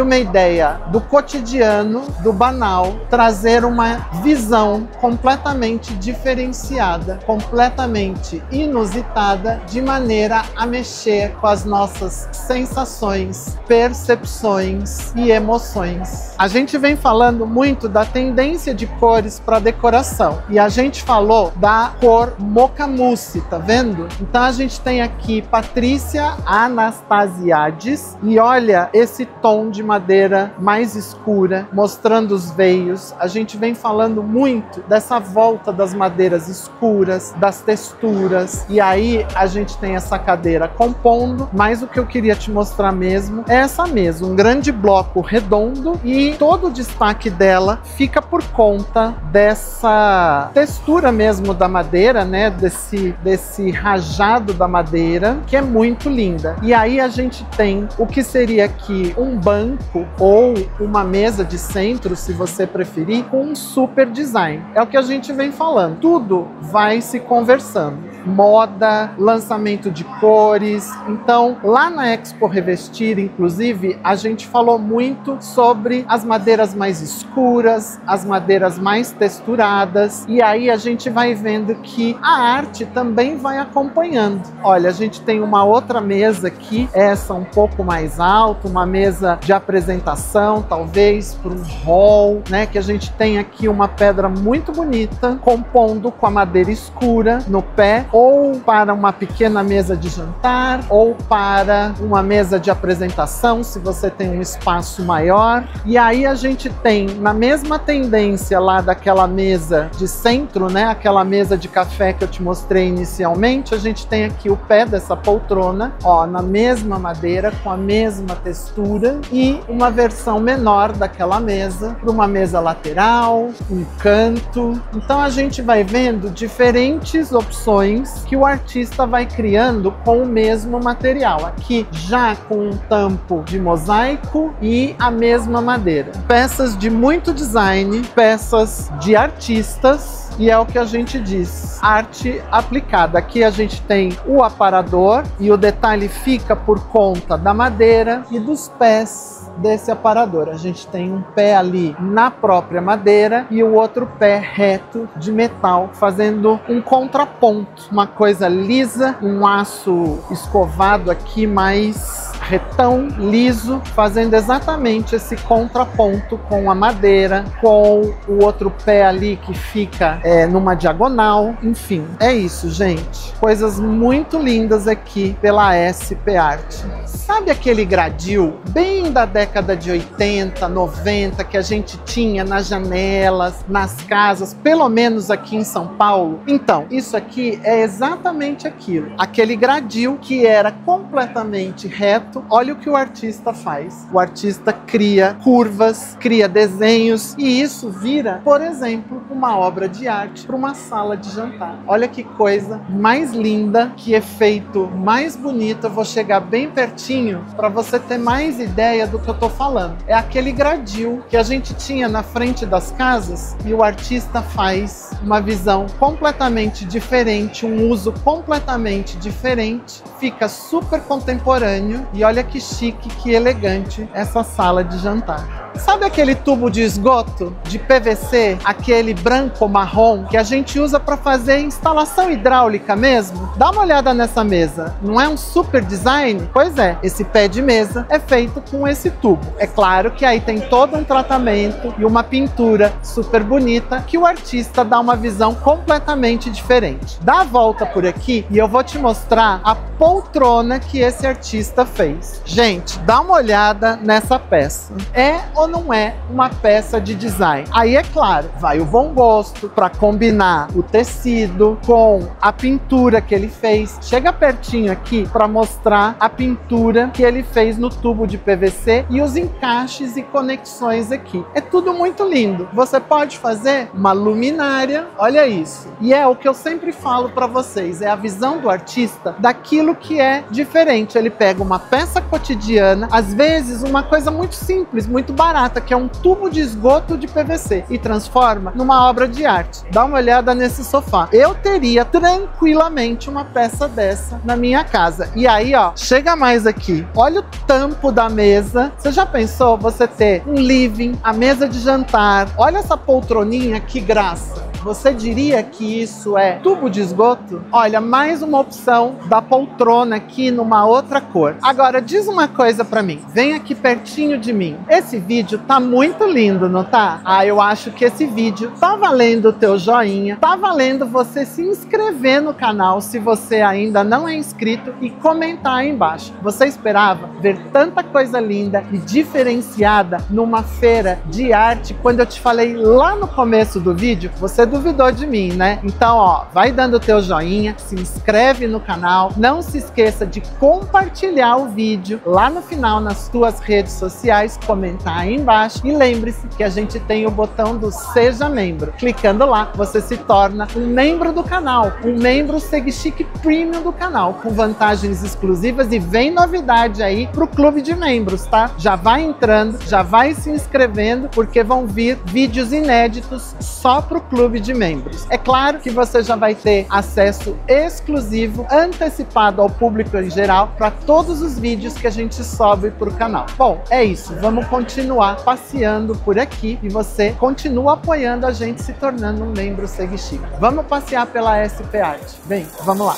Speaker 1: uma ideia do cotidiano, do banal, trazer uma visão completamente diferenciada, completamente inusitada, de maneira a mexer com as nossas sensações, percepções e emoções. A gente vem falando muito da tendência de cores para decoração e a gente falou da cor Mocha Mousse, tá vendo? Então a gente tem aqui Patrícia Anastasiades e olha esse tom de madeira mais escura, mostrando os veios. A gente vem falando muito dessa volta das madeiras escuras, das texturas, e aí a gente tem essa cadeira compondo, mas o que eu queria te mostrar mesmo é essa mesa, um grande bloco redondo, e todo o destaque dela fica por conta dessa textura mesmo da madeira, né, desse rajado da madeira, que é muito linda. E aí a gente tem o que seria aqui um banco ou uma mesa de centro, se você preferir, com um super design. É o que a gente vem falando. Tudo vai se conversando. Moda, lançamento de cores. Então, lá na Expo Revestir, inclusive, a gente falou muito sobre as madeiras mais escuras, as madeiras mais texturadas, e aí a gente vai vendo que a arte também vai acompanhando. Olha, a gente tem uma outra mesa aqui, essa um pouco mais alta, uma mesa de apresentação, talvez para um hall, né? Que a gente tem aqui uma pedra muito bonita, compondo com a madeira escura no pé, ou para uma pequena mesa de jantar, ou para uma mesa de apresentação, se você tem um espaço maior. E aí a gente tem, na mesma tendência lá daquela mesa de centro, né? Aquela mesa de café que eu te mostrei inicialmente, a gente tem aqui o pé dessa poltrona, ó, na mesma madeira, com a mesma textura, e uma versão menor daquela mesa para uma mesa lateral, um canto. Então a gente vai vendo diferentes opções que o artista vai criando com o mesmo material. Aqui já com um tampo de mosaico e a mesma madeira. Peças de muito design, peças de artistas, e é o que a gente diz, arte aplicada. Aqui a gente tem o aparador e o detalhe fica por conta da madeira e dos pés desse aparador. A gente tem um pé ali na própria madeira e o outro pé reto de metal, fazendo um contraponto, uma coisa lisa, um aço escovado aqui mais retão, liso, fazendo exatamente esse contraponto com a madeira, com o outro pé ali que fica numa diagonal. Enfim, é isso, gente. Coisas muito lindas aqui pela SP Art. Sabe aquele gradil bem da década de 80, 90 que a gente tinha nas janelas, nas casas, pelo menos aqui em São Paulo? Então, isso aqui é exatamente aquilo. Aquele gradil que era completamente reto. Olha o que o artista faz. O artista cria curvas, cria desenhos, e isso vira, por exemplo, uma obra de arte para uma sala de jantar. Olha que coisa mais linda, que efeito mais bonito. Eu vou chegar bem pertinho para você ter mais ideia do que eu tô falando. É aquele gradil que a gente tinha na frente das casas e o artista faz uma visão completamente diferente, um uso completamente diferente, fica super contemporâneo, e olha que chique, que elegante essa sala de jantar. Sabe aquele tubo de esgoto de PVC, aquele branco marrom que a gente usa para fazer instalação hidráulica mesmo? Dá uma olhada nessa mesa. Não é um super design? Pois é, esse pé de mesa é feito com esse tubo. É claro que aí tem todo um tratamento e uma pintura super bonita que o artista dá uma visão completamente diferente. Dá a volta por aqui e eu vou te mostrar a poltrona que esse artista fez. Gente, dá uma olhada nessa peça. É ou não é uma peça de design? Aí é claro, vai o bom gosto para combinar o tecido com a pintura que ele fez. Chega pertinho aqui para mostrar a pintura que ele fez no tubo de PVC e os encaixes e conexões aqui. É tudo muito lindo. Você pode fazer uma luminária, olha isso. E é o que eu sempre falo para vocês, é a visão do artista daquilo que é diferente. Ele pega uma peça peça cotidiana, às vezes uma coisa muito simples, muito barata, que é um tubo de esgoto de PVC, e transforma numa obra de arte. Dá uma olhada nesse sofá. Eu teria tranquilamente uma peça dessa na minha casa. E aí, ó, chega mais aqui. Olha o tampo da mesa. Você já pensou você ter um living, a mesa de jantar? Olha essa poltroninha, que graça. Você diria que isso é tubo de esgoto? Olha, mais uma opção da poltrona aqui numa outra cor. Agora, diz uma coisa pra mim. Vem aqui pertinho de mim. Esse vídeo tá muito lindo, não tá? Ah, eu acho que esse vídeo tá valendo o teu joinha. Tá valendo você se inscrever no canal se você ainda não é inscrito e comentar aí embaixo. Você esperava ver tanta coisa linda e diferenciada numa feira de arte quando eu te falei lá no começo do vídeo? Você duvidou de mim, né? Então, ó, vai dando o teu joinha, se inscreve no canal, não se esqueça de compartilhar o vídeo lá no final nas tuas redes sociais, comentar aí embaixo e lembre-se que a gente tem o botão do Seja Membro. Clicando lá, você se torna um membro do canal, um membro SegChique Premium do canal, com vantagens exclusivas e vem novidade aí pro clube de membros, tá? Já vai entrando, já vai se inscrevendo, porque vão vir vídeos inéditos só pro clube de membros. É claro que você já vai ter acesso exclusivo, antecipado ao público em geral, para todos os vídeos que a gente sobe para o canal. Bom, é isso. Vamos continuar passeando por aqui e você continua apoiando a gente se tornando um membro SegChique. Vamos passear pela SP Art. Vem, vamos lá.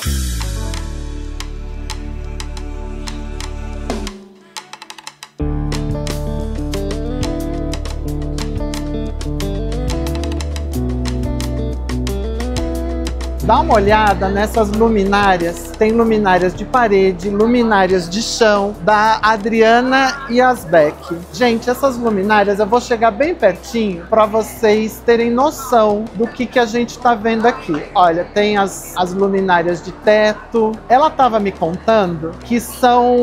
Speaker 1: Dá uma olhada nessas luminárias. Tem luminárias de parede, luminárias de chão, da Adriana Yazbek. Gente, essas luminárias eu vou chegar bem pertinho para vocês terem noção do que a gente está vendo aqui. Olha, tem as luminárias de teto. Ela estava me contando que são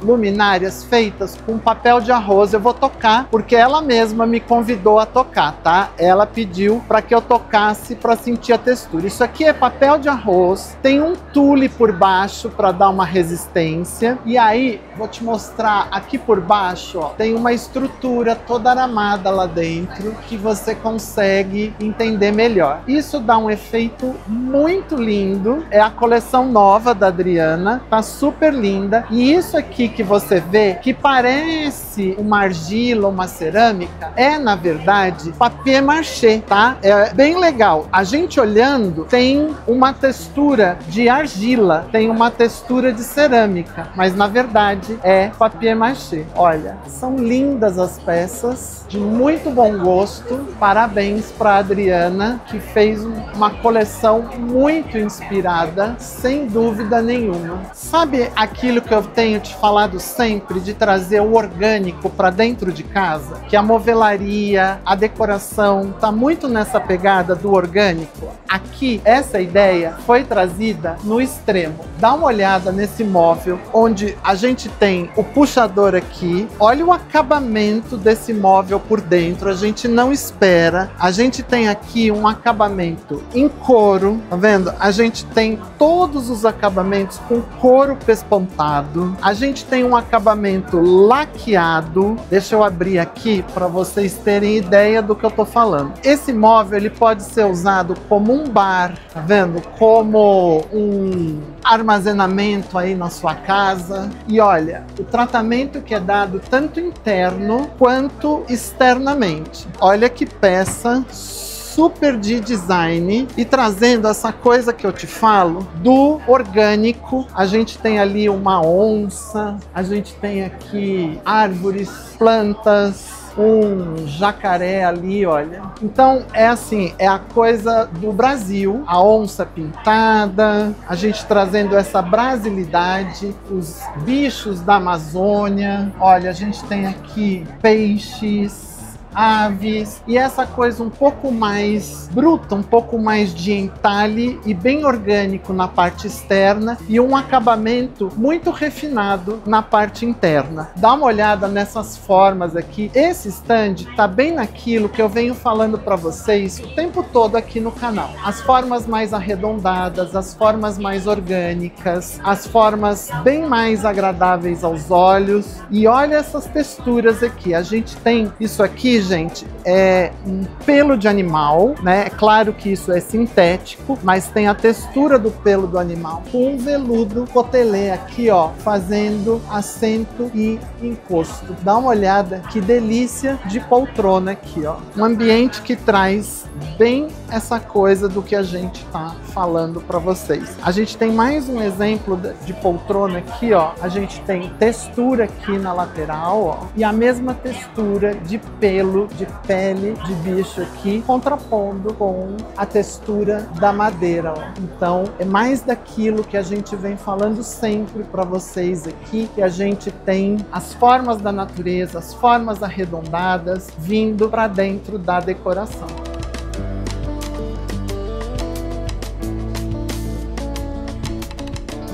Speaker 1: luminárias feitas com papel de arroz. Eu vou tocar porque ela mesma me convidou a tocar, tá? Ela pediu para que eu tocasse para sentir a textura. Isso aqui é papel de arroz, tem um tule por baixo para dar uma resistência. E aí, vou te mostrar aqui por baixo, ó, tem uma estrutura toda aramada lá dentro que você consegue entender melhor. Isso dá um efeito muito lindo. É a coleção nova da Adriana, tá super linda. E isso aqui que você vê, que parece uma argila, uma cerâmica, é na verdade papier mâché, tá? É bem legal. A gente olhando, tem uma textura de argila, tem uma textura de cerâmica, mas na verdade é papier mâché. Olha, são lindas as peças, de muito bom gosto. Parabéns para a Adriana, que fez uma coleção muito inspirada, sem dúvida nenhuma. Sabe aquilo que eu tenho te falado sempre, de trazer o orgânico para dentro de casa? Que a movelaria, a decoração, tá muito nessa pegada do orgânico. Aqui, essa ideia foi trazida no extremo. Dá uma olhada nesse móvel, onde a gente tem o puxador aqui. Olha o acabamento desse móvel por dentro. A gente não espera. A gente tem aqui um acabamento em couro. Tá vendo? A gente tem todos os acabamentos com couro pespontado. A gente tem um acabamento laqueado. Deixa eu abrir aqui para vocês terem ideia do que eu tô falando. Esse móvel, ele pode ser usado como um bar, tá vendo? Como um armazenamento aí na sua casa. E olha, o tratamento que é dado tanto interno quanto externamente. Olha que peça super de design, e trazendo essa coisa que eu te falo do orgânico. A gente tem ali uma onça, a gente tem aqui árvores, plantas, um jacaré ali, olha. Então é assim, é a coisa do Brasil, a onça pintada, a gente trazendo essa brasilidade, os bichos da Amazônia. Olha, a gente tem aqui peixes, aves, e essa coisa um pouco mais bruta, um pouco mais de entalhe e bem orgânico na parte externa e um acabamento muito refinado na parte interna. Dá uma olhada nessas formas aqui. Esse stand tá bem naquilo que eu venho falando para vocês o tempo todo aqui no canal. As formas mais arredondadas, as formas mais orgânicas, as formas bem mais agradáveis aos olhos. E olha essas texturas aqui. A gente tem isso aqui, gente, é um pelo de animal, né? É claro que isso é sintético, mas tem a textura do pelo do animal com um veludo cotelê aqui, ó, fazendo assento e encosto. Dá uma olhada que delícia de poltrona aqui, ó. Um ambiente que traz bem essa coisa do que a gente tá falando para vocês. A gente tem mais um exemplo de poltrona aqui, ó. A gente tem textura aqui na lateral, ó, e a mesma textura de pelo, de pele de bicho aqui, contrapondo com a textura da madeira, ó. Então, é mais daquilo que a gente vem falando sempre para vocês aqui, que a gente tem as formas da natureza, as formas arredondadas vindo para dentro da decoração.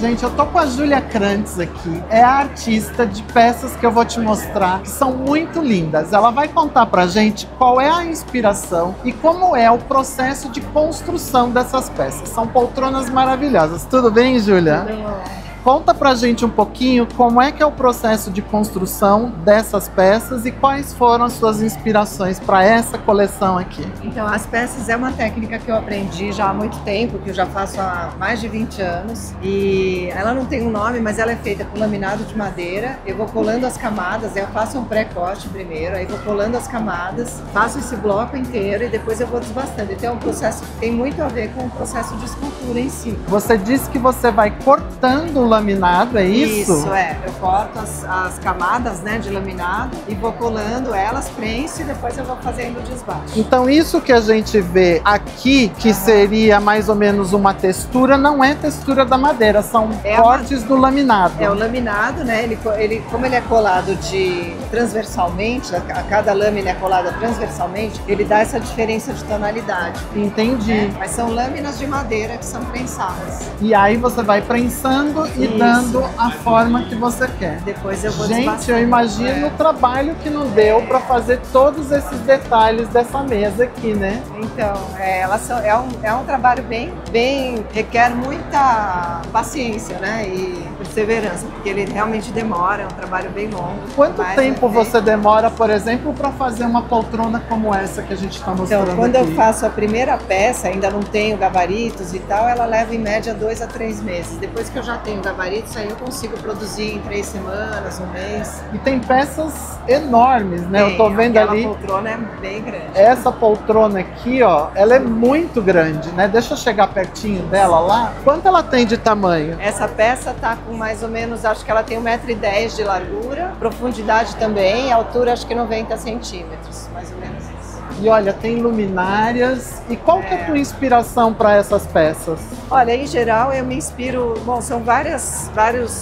Speaker 1: Gente, eu tô com a Júlia Krantz aqui, é a artista de peças que eu vou te mostrar, que são muito lindas. Ela vai contar pra gente qual é a inspiração e como é o processo de construção dessas peças. São poltronas maravilhosas. Tudo bem, Júlia?
Speaker 2: Tudo bom.
Speaker 1: Conta pra gente um pouquinho como é que é o processo de construção dessas peças e quais foram as suas inspirações para essa coleção aqui.
Speaker 2: Então, as peças é uma técnica que eu aprendi já há muito tempo, que eu já faço há mais de 20 anos. E ela não tem um nome, mas ela é feita com laminado de madeira. Eu vou colando as camadas, eu faço um pré-corte primeiro, aí vou colando as camadas, faço esse bloco inteiro e depois eu vou desbastando. Então é um processo que tem muito a ver com o processo de escultura em si.
Speaker 1: Você disse que você vai cortando laminado, é isso?
Speaker 2: Isso, é. Eu corto as camadas, né, de laminado e vou colando elas, prenso e depois eu vou fazendo o desbaste.
Speaker 1: Então isso que a gente vê aqui, que seria mais ou menos uma textura, não é textura da madeira, são cortes do laminado.
Speaker 2: É o laminado, né, como ele é colado transversalmente, a cada lâmina é colada transversalmente, ele dá essa diferença de tonalidade.
Speaker 1: Entendi.
Speaker 2: Mas são lâminas de madeira que são prensadas.
Speaker 1: E aí você vai prensando e dando a forma que você quer.
Speaker 2: Depois eu vou
Speaker 1: Gente, eu imagino o trabalho que não deu para fazer todos esses detalhes dessa mesa aqui, né?
Speaker 2: Então, é um trabalho requer muita paciência, né? E perseverança, porque ele realmente demora, é um trabalho bem longo.
Speaker 1: Quanto tempo você demora, por exemplo, para fazer uma poltrona como essa que a gente está mostrando
Speaker 2: Então, quando
Speaker 1: aqui?
Speaker 2: eu faço a primeira peça, ainda não tenho gabaritos e tal, ela leva em média 2 a 3 meses. Depois que eu já tenho gabaritos, aí eu consigo produzir em 3 semanas, um mês.
Speaker 1: E tem peças enormes, né? Eu tô vendo ali.
Speaker 2: A poltrona é bem grande.
Speaker 1: Essa poltrona aqui, ó, ela é muito grande, né? Deixa eu chegar pertinho dela lá. Quanto ela tem de tamanho?
Speaker 2: Essa peça tá com mais ou menos, acho que ela tem 1,10 m de largura, profundidade também, altura acho que 90 centímetros, mais ou menos isso.
Speaker 1: E olha, tem luminárias. E qual que é a tua inspiração para essas peças?
Speaker 2: Olha, em geral eu me inspiro, bom, são vários,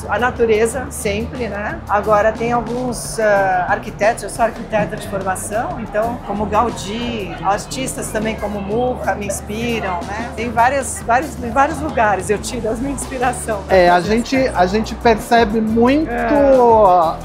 Speaker 2: a natureza sempre, né? Agora tem alguns arquitetos, eu sou arquiteta de formação, então como Gaudí, artistas também como Mucha me inspiram, né? Tem em vários lugares eu tiro as minha inspiração.
Speaker 1: A gente percebe muito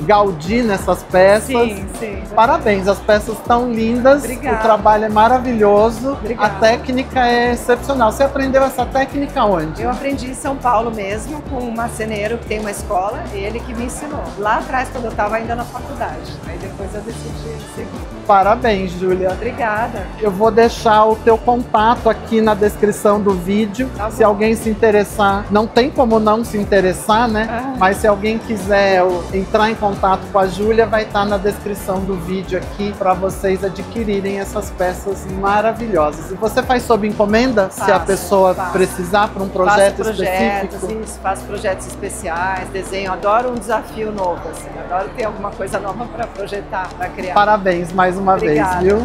Speaker 1: Gaudí nessas peças.
Speaker 2: Sim, sim.
Speaker 1: Parabéns, as peças estão lindas.
Speaker 2: Obrigada.
Speaker 1: O trabalho é maravilhoso.
Speaker 2: Obrigada.
Speaker 1: A técnica é excepcional. Você aprendeu essa técnica onde?
Speaker 2: Eu aprendi em São Paulo mesmo, com um marceneiro que tem uma escola, ele que me ensinou. Lá atrás, quando eu estava ainda na faculdade. Aí depois eu decidi seguir.
Speaker 1: Parabéns, Júlia.
Speaker 2: Obrigada.
Speaker 1: Eu vou deixar o teu contato aqui na descrição do vídeo.
Speaker 2: Tá
Speaker 1: se
Speaker 2: bom.
Speaker 1: alguém se interessar, não tem como não se interessar, né? Mas se alguém quiser entrar em contato com a Júlia, vai estar na descrição do vídeo aqui para vocês adquirirem essas peças maravilhosas. E você faz sob encomenda, se a pessoa precisar para um projeto específico?
Speaker 2: Isso, faço projetos especiais, desenho, adoro um desafio novo, assim, adoro ter alguma coisa nova para projetar, para criar.
Speaker 1: Parabéns mais uma
Speaker 2: Obrigada.
Speaker 1: vez, viu?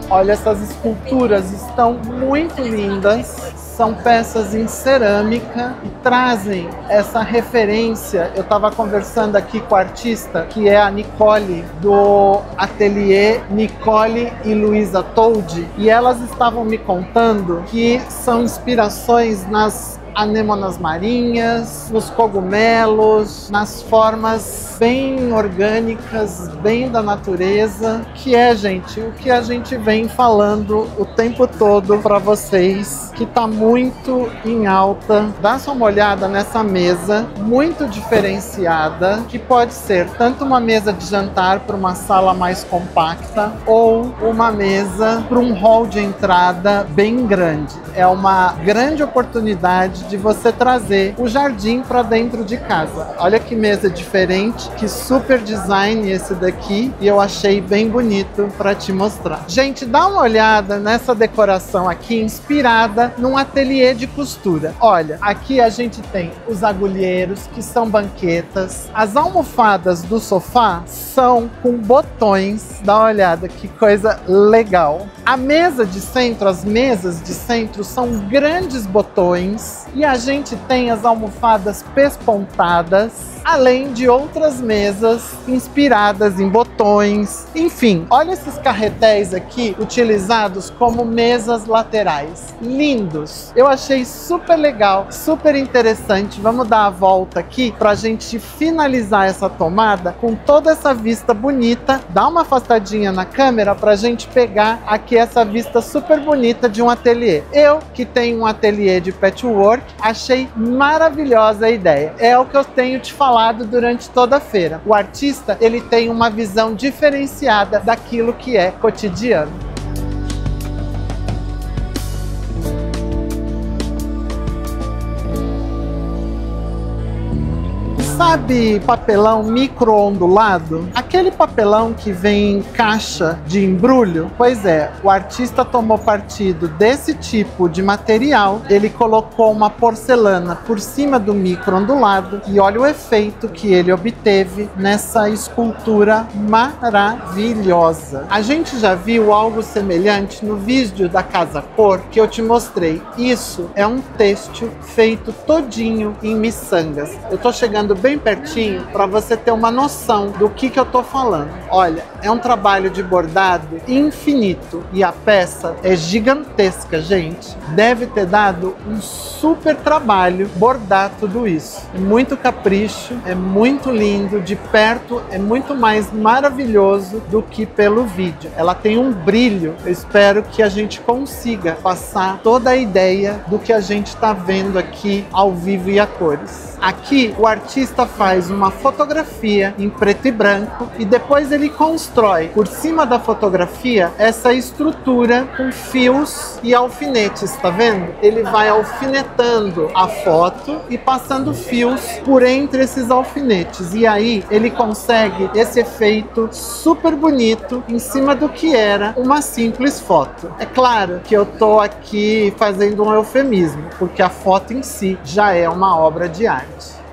Speaker 1: Olha, essas esculturas estão muito lindas. são peças em cerâmica e trazem essa referência. Eu estava conversando aqui com a artista, que é a Nicole, do ateliê Nicole e Luísa Toldi, e elas estavam me contando que são inspirações nas anêmonas marinhas, nos cogumelos, nas formas bem orgânicas, bem da natureza, que é, gente, o que a gente vem falando o tempo todo para vocês, que tá muito em alta. Dá só uma olhada nessa mesa, muito diferenciada, que pode ser tanto uma mesa de jantar para uma sala mais compacta ou uma mesa para um hall de entrada bem grande. É uma grande oportunidade de você trazer o jardim para dentro de casa. Olha que mesa diferente, que super design esse daqui, e eu achei bem bonito para te mostrar. Gente, dá uma olhada nessa decoração aqui, inspirada num ateliê de costura. Olha, aqui a gente tem os agulheiros, que são banquetas. As almofadas do sofá são com botões. Dá uma olhada, que coisa legal. A mesa de centro, as mesas de centro são grandes botões, e a gente tem as almofadas pespontadas, além de outras mesas inspiradas em botões. Enfim, olha esses carretéis aqui utilizados como mesas laterais. Lindos! Eu achei super legal, super interessante. Vamos dar a volta aqui para a gente finalizar essa tomada com toda essa vista bonita. Dá uma afastadinha na câmera para a gente pegar aqui essa vista super bonita de um ateliê. Eu, que tenho um ateliê de patchwork, achei maravilhosa a ideia. É o que eu tenho te falado durante toda a feira. O artista, ele tem uma visão diferenciada daquilo que é cotidiano. Sabe papelão micro-ondulado? Aquele papelão que vem em caixa de embrulho? Pois é, o artista tomou partido desse tipo de material, ele colocou uma porcelana por cima do micro-ondulado e olha o efeito que ele obteve nessa escultura maravilhosa. A gente já viu algo semelhante no vídeo da Casa Cor que eu te mostrei. Isso é um têxtil feito todinho em miçangas. Eu tô chegando bem pertinho para você ter uma noção do que eu tô falando. Olha, é um trabalho de bordado infinito e a peça é gigantesca, gente. Deve ter dado um super trabalho bordar tudo isso. É muito capricho, é muito lindo, de perto é muito mais maravilhoso do que pelo vídeo. Ela tem um brilho, eu espero que a gente consiga passar toda a ideia do que a gente está vendo aqui ao vivo e a cores. Aqui o artista faz uma fotografia em preto e branco e depois ele constrói por cima da fotografia essa estrutura com fios e alfinetes, tá vendo? Ele vai alfinetando a foto e passando fios por entre esses alfinetes, e aí ele consegue esse efeito super bonito em cima do que era uma simples foto. É claro que eu tô aqui fazendo um eufemismo, porque a foto em si já é uma obra de arte.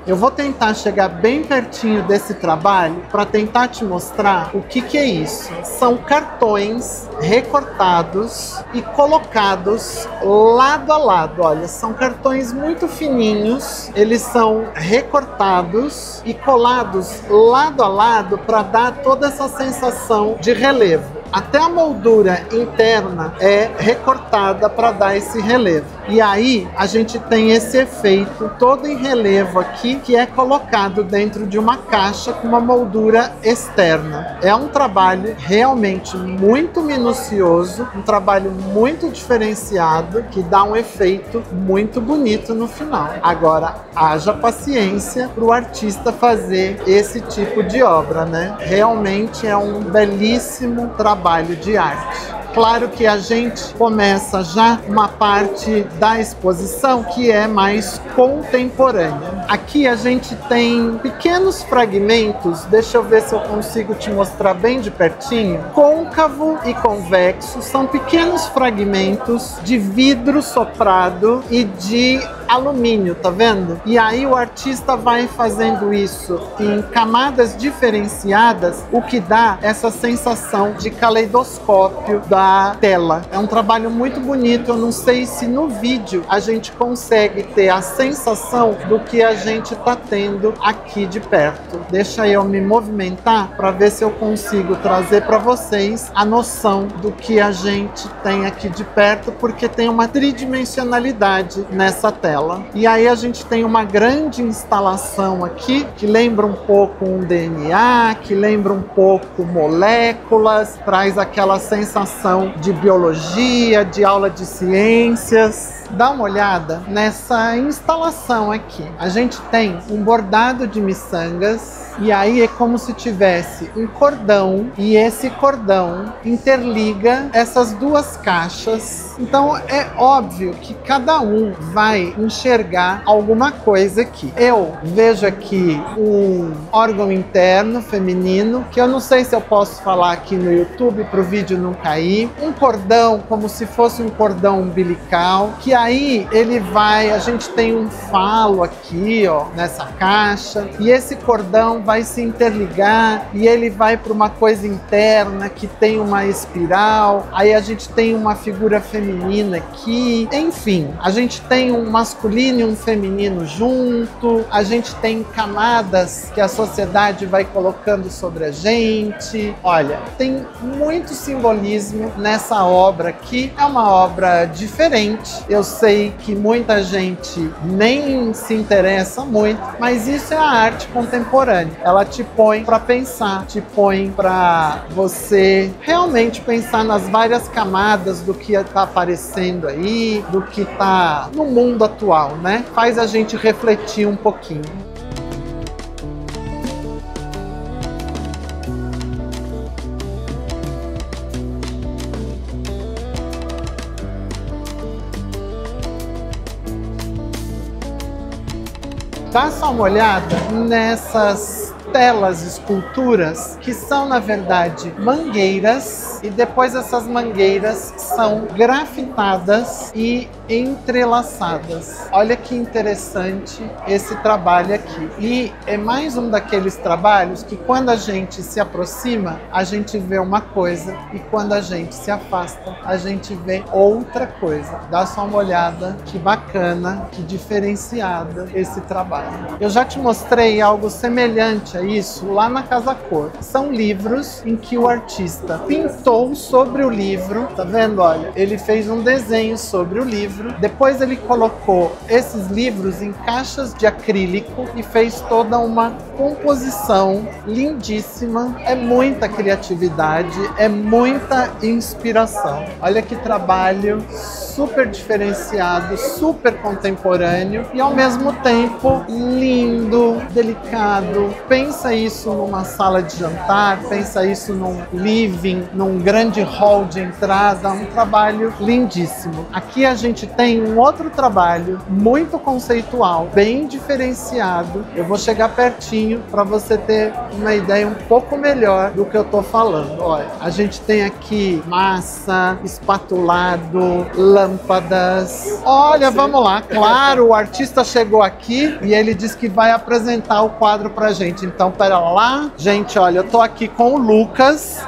Speaker 1: Eu vou tentar chegar bem pertinho desse trabalho para tentar te mostrar o que é isso. São cartões recortados e colocados lado a lado. Olha, são cartões muito fininhos, eles são recortados e colados lado a lado para dar toda essa sensação de relevo. Até a moldura interna é recortada para dar esse relevo. E aí a gente tem esse efeito todo em relevo aqui, que é colocado dentro de uma caixa com uma moldura externa. É um trabalho realmente muito minucioso, um trabalho muito diferenciado, que dá um efeito muito bonito no final. Agora, haja paciência para o artista fazer esse tipo de obra, né? Realmente é um belíssimo trabalho de arte. Claro que a gente começa já uma parte da exposição que é mais contemporânea. Aqui a gente tem pequenos fragmentos, deixa eu ver se eu consigo te mostrar bem de pertinho. Côncavo e convexo são pequenos fragmentos de vidro soprado e de alumínio, tá vendo? E aí o artista vai fazendo isso em camadas diferenciadas, o que dá essa sensação de caleidoscópio da tela. É um trabalho muito bonito, eu não sei se no vídeo a gente consegue ter a sensação do que a gente tá tendo aqui de perto. Deixa eu me movimentar para ver se eu consigo trazer para vocês a noção do que a gente tem aqui de perto, porque tem uma tridimensionalidade nessa tela. E aí a gente tem uma grande instalação aqui que lembra um pouco um DNA, que lembra um pouco moléculas, traz aquela sensação de biologia, de aula de ciências. Dá uma olhada nessa instalação aqui. A gente tem um bordado de miçangas e aí é como se tivesse um cordão e esse cordão interliga essas duas caixas. Então é óbvio que cada um vai enxergar alguma coisa aqui. Eu vejo aqui um órgão interno feminino, que eu não sei se eu posso falar aqui no YouTube para o vídeo não cair. Um cordão como se fosse um cordão umbilical, que aí ele vai, a gente tem um falo aqui, ó, nessa caixa, e esse cordão vai se interligar e ele vai para uma coisa interna que tem uma espiral, aí a gente tem uma figura feminina aqui, enfim, a gente tem um masculino e um feminino junto, a gente tem camadas que a sociedade vai colocando sobre a gente. Olha, tem muito simbolismo nessa obra aqui, é uma obra diferente, eu sei que muita gente nem se interessa muito, mas isso é a arte contemporânea. Ela te põe para pensar, te põe para você realmente pensar nas várias camadas do que está aparecendo aí, do que está no mundo atual, né? Faz a gente refletir um pouquinho. Dá só uma olhada nessas telas, esculturas, que são, na verdade, mangueiras, e depois essas mangueiras são grafitadas e entrelaçadas. Olha que interessante esse trabalho aqui. E é mais um daqueles trabalhos que quando a gente se aproxima, a gente vê uma coisa, e quando a gente se afasta, a gente vê outra coisa. Dá só uma olhada, que bacana, que diferenciada esse trabalho. Eu já te mostrei algo semelhante a isso lá na Casa Cor. São livros em que o artista pintou sobre o livro, tá vendo? Olha, ele fez um desenho sobre o livro, depois ele colocou esses livros em caixas de acrílico e fez toda uma composição lindíssima. É muita criatividade, é muita inspiração. Olha que trabalho super diferenciado, super contemporâneo e ao mesmo tempo lindo, delicado. Pensa isso numa sala de jantar, pensa isso num living, num grande hall de entrada, um trabalho lindíssimo. Aqui a gente tem um outro trabalho muito conceitual, bem diferenciado. Eu vou chegar pertinho para você ter uma ideia um pouco melhor do que eu tô falando. Olha, a gente tem aqui massa, espatulado, lâmpadas. Olha, vamos lá. Claro, o artista chegou aqui e ele disse que vai apresentar o quadro pra gente. Então, pera lá. Gente, olha, eu tô aqui com o Lucas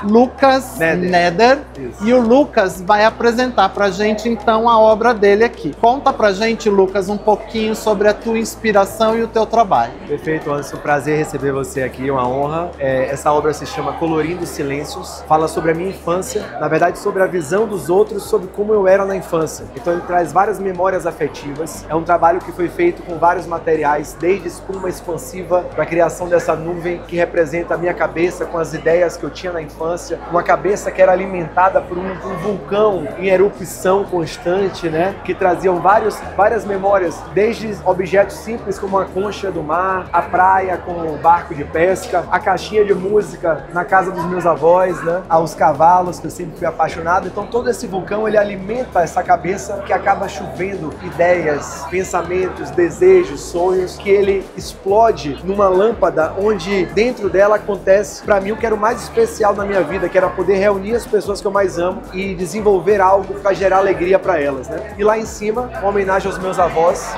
Speaker 1: Neder. E o Lucas vai apresentar pra gente, então, a obra dele aqui. Conta pra gente, Lucas, um pouquinho sobre a tua inspiração e o teu trabalho.
Speaker 3: Perfeito, Anderson. Prazer receber você aqui, uma honra. Essa obra se chama Colorindo Silêncios. Fala sobre a minha infância, na verdade, sobre a visão dos outros, sobre como eu era na infância. Então, ele traz várias memórias afetivas. É um trabalho que foi feito com vários materiais, desde espuma expansiva para a criação dessa nuvem que representa a minha cabeça com as ideias que eu tinha na infância. Uma cabeça que era alimentada por um vulcão em erupção constante, né? Que traziam várias memórias, desde objetos simples como a concha do mar, a praia com o barco de pesca, a caixinha de música na casa dos meus avós, né? Aos cavalos, que eu sempre fui apaixonado. Então todo esse vulcão, ele alimenta essa cabeça que acaba chovendo ideias, pensamentos, desejos, sonhos, que ele explode numa lâmpada onde dentro dela acontece, para mim, o que era o mais especial na minha vida, que era poder unir as pessoas que eu mais amo e desenvolver algo para gerar alegria para elas, né? E lá em cima, uma homenagem aos meus avós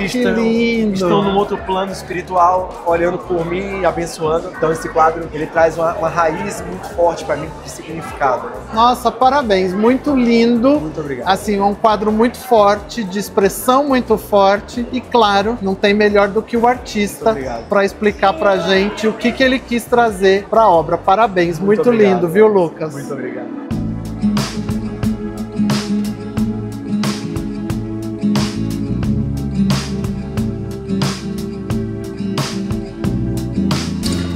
Speaker 1: que lindo!
Speaker 3: Estão num outro plano espiritual, olhando por mim e abençoando. Então esse quadro, ele traz uma raiz muito forte para mim de significado.
Speaker 1: Nossa, parabéns, muito lindo.
Speaker 3: Muito obrigado.
Speaker 1: Assim, um quadro muito forte, de expressão muito forte e claro, não tem melhor do que o artista para explicar pra gente o que ele quis trazer para a obra. Parabéns, muito lindo, viu, Lucas?
Speaker 3: Muito obrigado.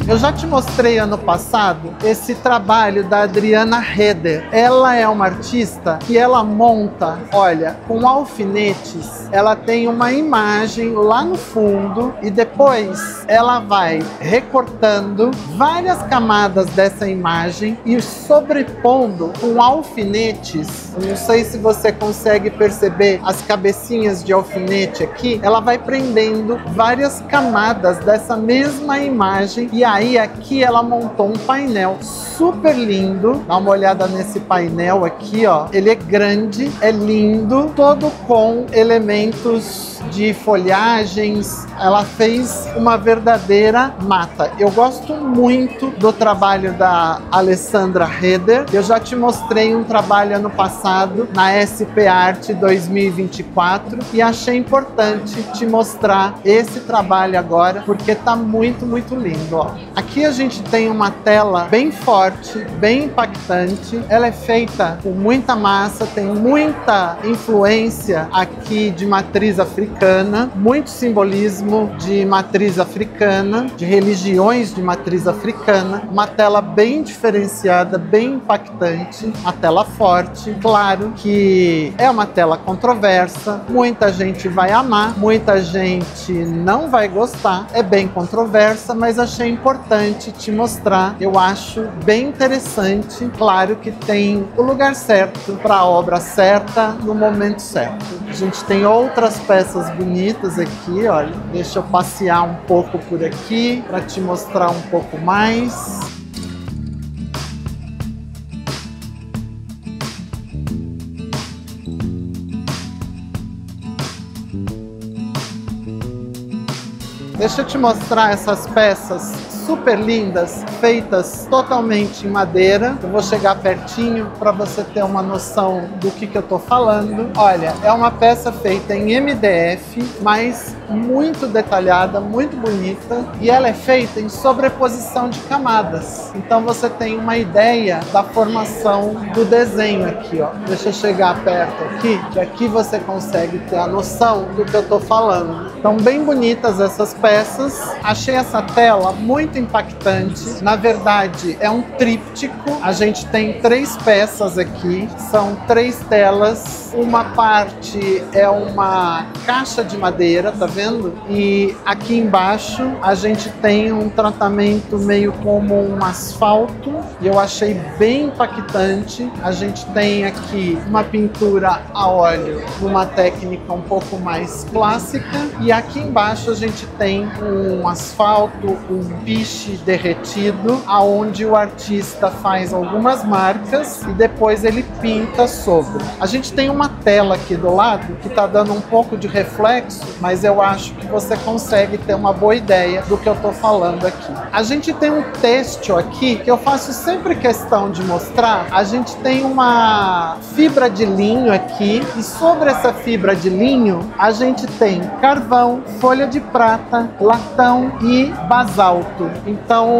Speaker 1: Eu já te mostrei ano passado esse trabalho da Adriana Heder. Ela é uma artista que ela monta, olha, com alfinetes, ela tem uma imagem lá no fundo e depois ela vai recortando várias camadas dessa imagem e sobrepondo com alfinetes. Eu não sei se você consegue perceber as cabecinhas de alfinete aqui. Ela vai prendendo várias camadas dessa mesma imagem e aí aqui ela montou um painel super lindo. Dá uma olhada nesse painel aqui, ó. Ele é grande, é lindo, todo com elementos de folhagens. Ela fez uma verdadeira mata. Eu gosto muito do trabalho da Alessandra Heder. Eu já te mostrei um trabalho ano passado na SP Art 2024 e achei importante te mostrar esse trabalho agora porque tá muito, muito lindo, ó. Aqui a gente tem uma tela bem forte, bem impactante. Ela é feita com muita massa, tem muita influência aqui de matriz africana, muito simbolismo de matriz africana, de religiões de matriz africana. Uma tela bem diferenciada, bem impactante, uma tela forte. Claro que é uma tela controversa, muita gente vai amar, muita gente não vai gostar. É bem controversa, mas achei importante te mostrar. Eu acho bem interessante. Claro que tem o lugar certo para a obra certa no momento certo. A gente tem outras peças bonitas aqui, olha. Deixa eu passear um pouco por aqui para te mostrar um pouco mais. Deixa eu te mostrar essas peças super lindas, feitas totalmente em madeira. Eu vou chegar pertinho para você ter uma noção do que eu tô falando. Olha, é uma peça feita em MDF, mas muito detalhada, muito bonita, e ela é feita em sobreposição de camadas. Então você tem uma ideia da formação do desenho aqui, ó. Deixa eu chegar perto aqui, que aqui você consegue ter a noção do que eu tô falando. Então, bem bonitas essas peças. Achei essa tela muito impactante. Na verdade, é um tríptico. A gente tem 3 peças aqui. São 3 telas. Uma parte é uma caixa de madeira, tá vendo? E aqui embaixo a gente tem um tratamento meio como um asfalto. E eu achei bem impactante. A gente tem aqui uma pintura a óleo, uma técnica um pouco mais clássica. E aqui embaixo a gente tem um asfalto, um piche derretido, aonde o artista faz algumas marcas e depois ele pinta sobre. A gente tem uma tela aqui do lado que está dando um pouco de reflexo, mas eu acho que você consegue ter uma boa ideia do que eu estou falando aqui. A gente tem um têxtil aqui que eu faço sempre questão de mostrar. A gente tem uma fibra de linho aqui e sobre essa fibra de linho a gente tem carvão, folha de prata, latão e basalto. Então,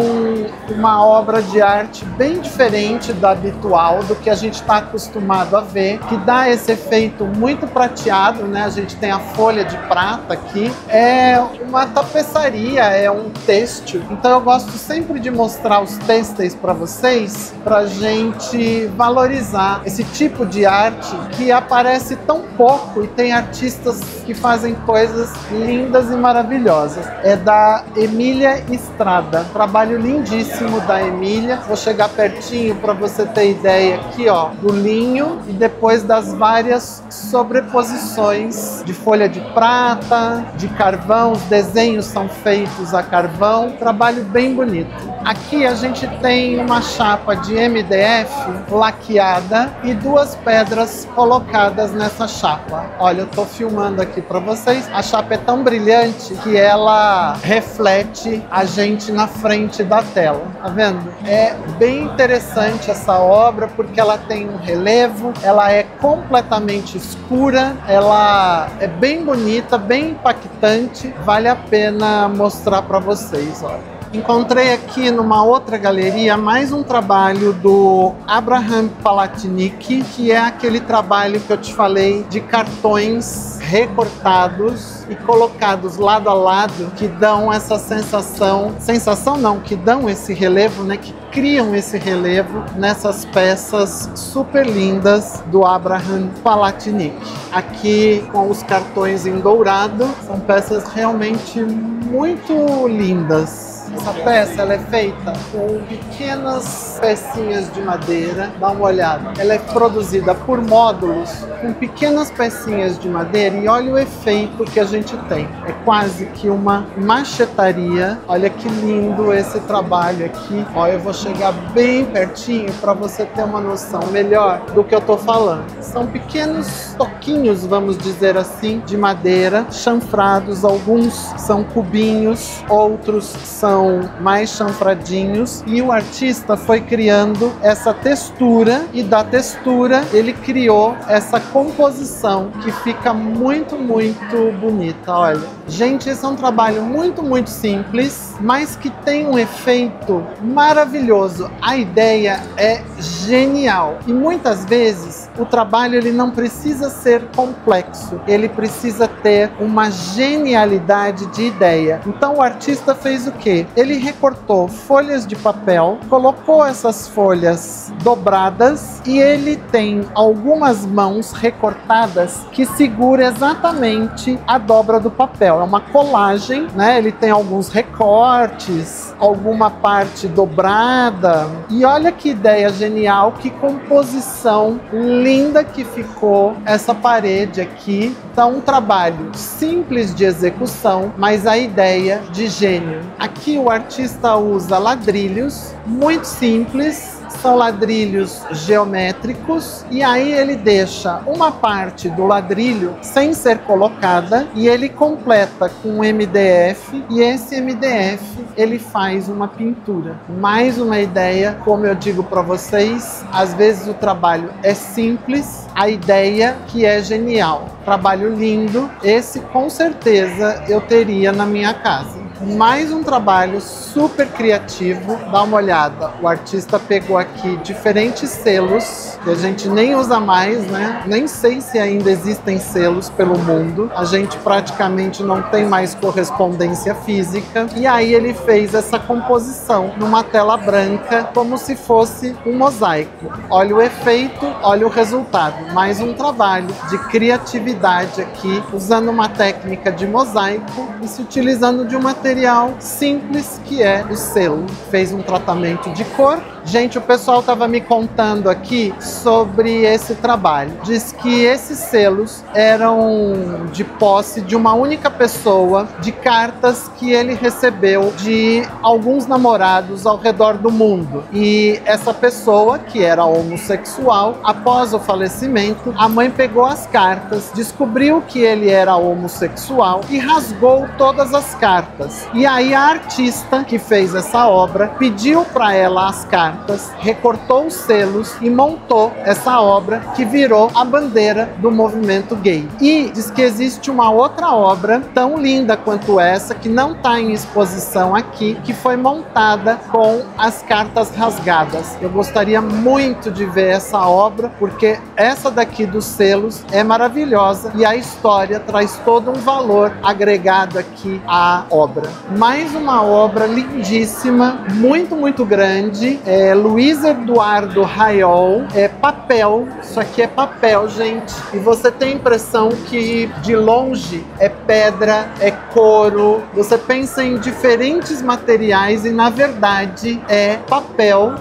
Speaker 1: uma obra de arte bem diferente da habitual, do que a gente está acostumado a ver, que dá esse efeito muito prateado, né? A gente tem a folha de prata aqui. É uma tapeçaria, é um têxtil. Então, eu gosto sempre de mostrar os têxteis para vocês, pra gente valorizar esse tipo de arte que aparece tão pouco e tem artistas que fazem coisas lindas e maravilhosas. É da Emília Estrada. Trabalho lindíssimo da Emília. Vou chegar pertinho para você ter ideia aqui, ó, do linho e depois das várias sobreposições de folha de prata, de carvão. Os desenhos são feitos a carvão. Trabalho bem bonito. Aqui a gente tem uma chapa de MDF laqueada e 2 pedras colocadas nessa chapa. Olha, eu tô filmando aqui para vocês. A chapa é tão brilhante que ela reflete a gente na frente da tela. Tá vendo? É bem interessante essa obra porque ela tem um relevo, ela é completamente escura, ela é bem bonita, bem impactante. Vale a pena mostrar para vocês, olha. Encontrei aqui numa outra galeria mais um trabalho do Abraham Palatnik, que é aquele trabalho que eu te falei de cartões recortados e colocados lado a lado, que dão essa sensação não, que dão esse relevo, né, que criam esse relevo nessas peças super lindas do Abraham Palatnik. Aqui com os cartões em dourado, são peças realmente muito lindas. Essa peça ela é feita com pequenas pecinhas de madeira. Dá uma olhada. Ela é produzida por módulos com pequenas pecinhas de madeira e olha o efeito que a gente tem. É quase que uma machetaria. Olha que lindo esse trabalho aqui. Ó, eu vou chegar bem pertinho para você ter uma noção melhor do que eu tô falando. São pequenos toquinhos, vamos dizer assim, de madeira, chanfrados. Alguns são cubinhos, outros são mais chanfradinhos, e o artista foi criando essa textura e da textura ele criou essa composição que fica muito bonita. Olha, gente, esse é um trabalho muito simples, mas que tem um efeito maravilhoso. A ideia é genial e muitas vezes o trabalho ele não precisa ser complexo, ele precisa ter uma genialidade de ideia. Então o artista fez o quê? Ele recortou folhas de papel, colocou essas folhas dobradas e ele tem algumas mãos recortadas que segura exatamente a dobra do papel. É uma colagem, né? Ele tem alguns recortes, alguma parte dobrada. E olha que ideia genial, que composição linda que ficou essa parede aqui. Então, um trabalho simples de execução, mas a ideia de gênio. Aqui o artista usa ladrilhos muito simples, são ladrilhos geométricos, e aí ele deixa uma parte do ladrilho sem ser colocada e ele completa com MDF, e esse MDF ele faz uma pintura. Mais uma ideia, como eu digo para vocês, às vezes o trabalho é simples, a ideia que é genial. Trabalho lindo, esse com certeza eu teria na minha casa. Mais um trabalho super criativo, dá uma olhada, o artista pegou aqui diferentes selos, que a gente nem usa mais, né? Nem sei se ainda existem selos pelo mundo, a gente praticamente não tem mais correspondência física, e aí ele fez essa composição numa tela branca, como se fosse um mosaico. Olha o efeito, olha o resultado, mais um trabalho de criatividade aqui, usando uma técnica de mosaico e se utilizando de um material simples que é o selo. Fez um tratamento de cor. Gente, o pessoal estava me contando aqui sobre esse trabalho. Diz que esses selos eram de posse de uma única pessoa, de cartas que ele recebeu de alguns namorados ao redor do mundo. E essa pessoa, que era homossexual, após o falecimento, a mãe pegou as cartas, descobriu que ele era homossexual e rasgou todas as cartas. E aí a artista que fez essa obra pediu para ela as cartas, recortou os selos e montou essa obra que virou a bandeira do movimento gay. E diz que existe uma outra obra tão linda quanto essa, que não está em exposição aqui, que foi montada com as cartas rasgadas. Eu gostaria muito de ver essa obra, porque essa daqui dos selos é maravilhosa e a história traz todo um valor agregado aqui à obra. Mais uma obra lindíssima, muito grande, é Luiz Eduardo Raiol, é papel, isso aqui é papel, gente, e você tem a impressão que de longe é pedra, é couro, você pensa em diferentes materiais e na verdade é papel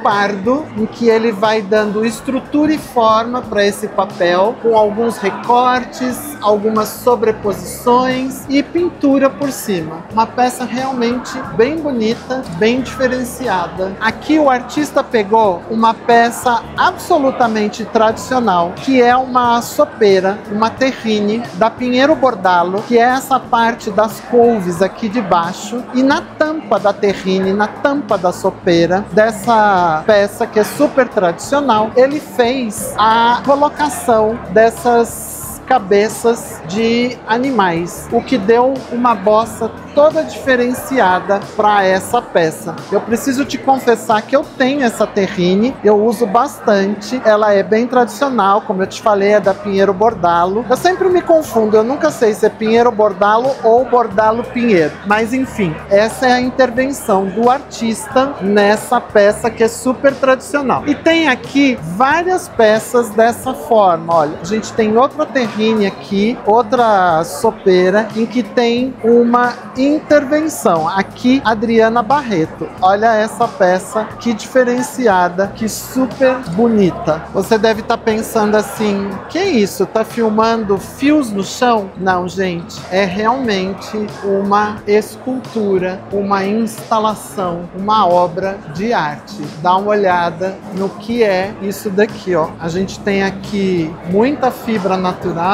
Speaker 1: pardo, em que ele vai dando estrutura e forma para esse papel, com alguns recortes, algumas sobreposições e pintura por cima. Uma peça realmente bem bonita, bem diferenciada. Aqui o artista pegou uma peça absolutamente tradicional, que é uma sopeira, uma terrine da Pinheiro Bordalo, que é essa parte das couves aqui de baixo, e na tampa da terrine, na tampa da sopeira, dessa peça que é super tradicional, ele fez a colocação dessas cabeças de animais, o que deu uma bossa toda diferenciada para essa peça. Eu preciso te confessar que eu tenho essa terrine, eu uso bastante, ela é bem tradicional, como eu te falei, é da Pinheiro Bordalo. Eu sempre me confundo, eu nunca sei se é Pinheiro Bordalo ou Bordalo Pinheiro, mas enfim, essa é a intervenção do artista nessa peça que é super tradicional. E tem aqui várias peças dessa forma, olha, a gente tem outra terrine aqui, outra sopeira, em que tem uma intervenção. Aqui, Adriana Barreto. Olha essa peça, que diferenciada, que super bonita. Você deve estar pensando assim, que isso? Tá filmando fios no chão? Não, gente. É realmente uma escultura, uma instalação, uma obra de arte. Dá uma olhada no que é isso daqui, ó. A gente tem aqui muita fibra natural,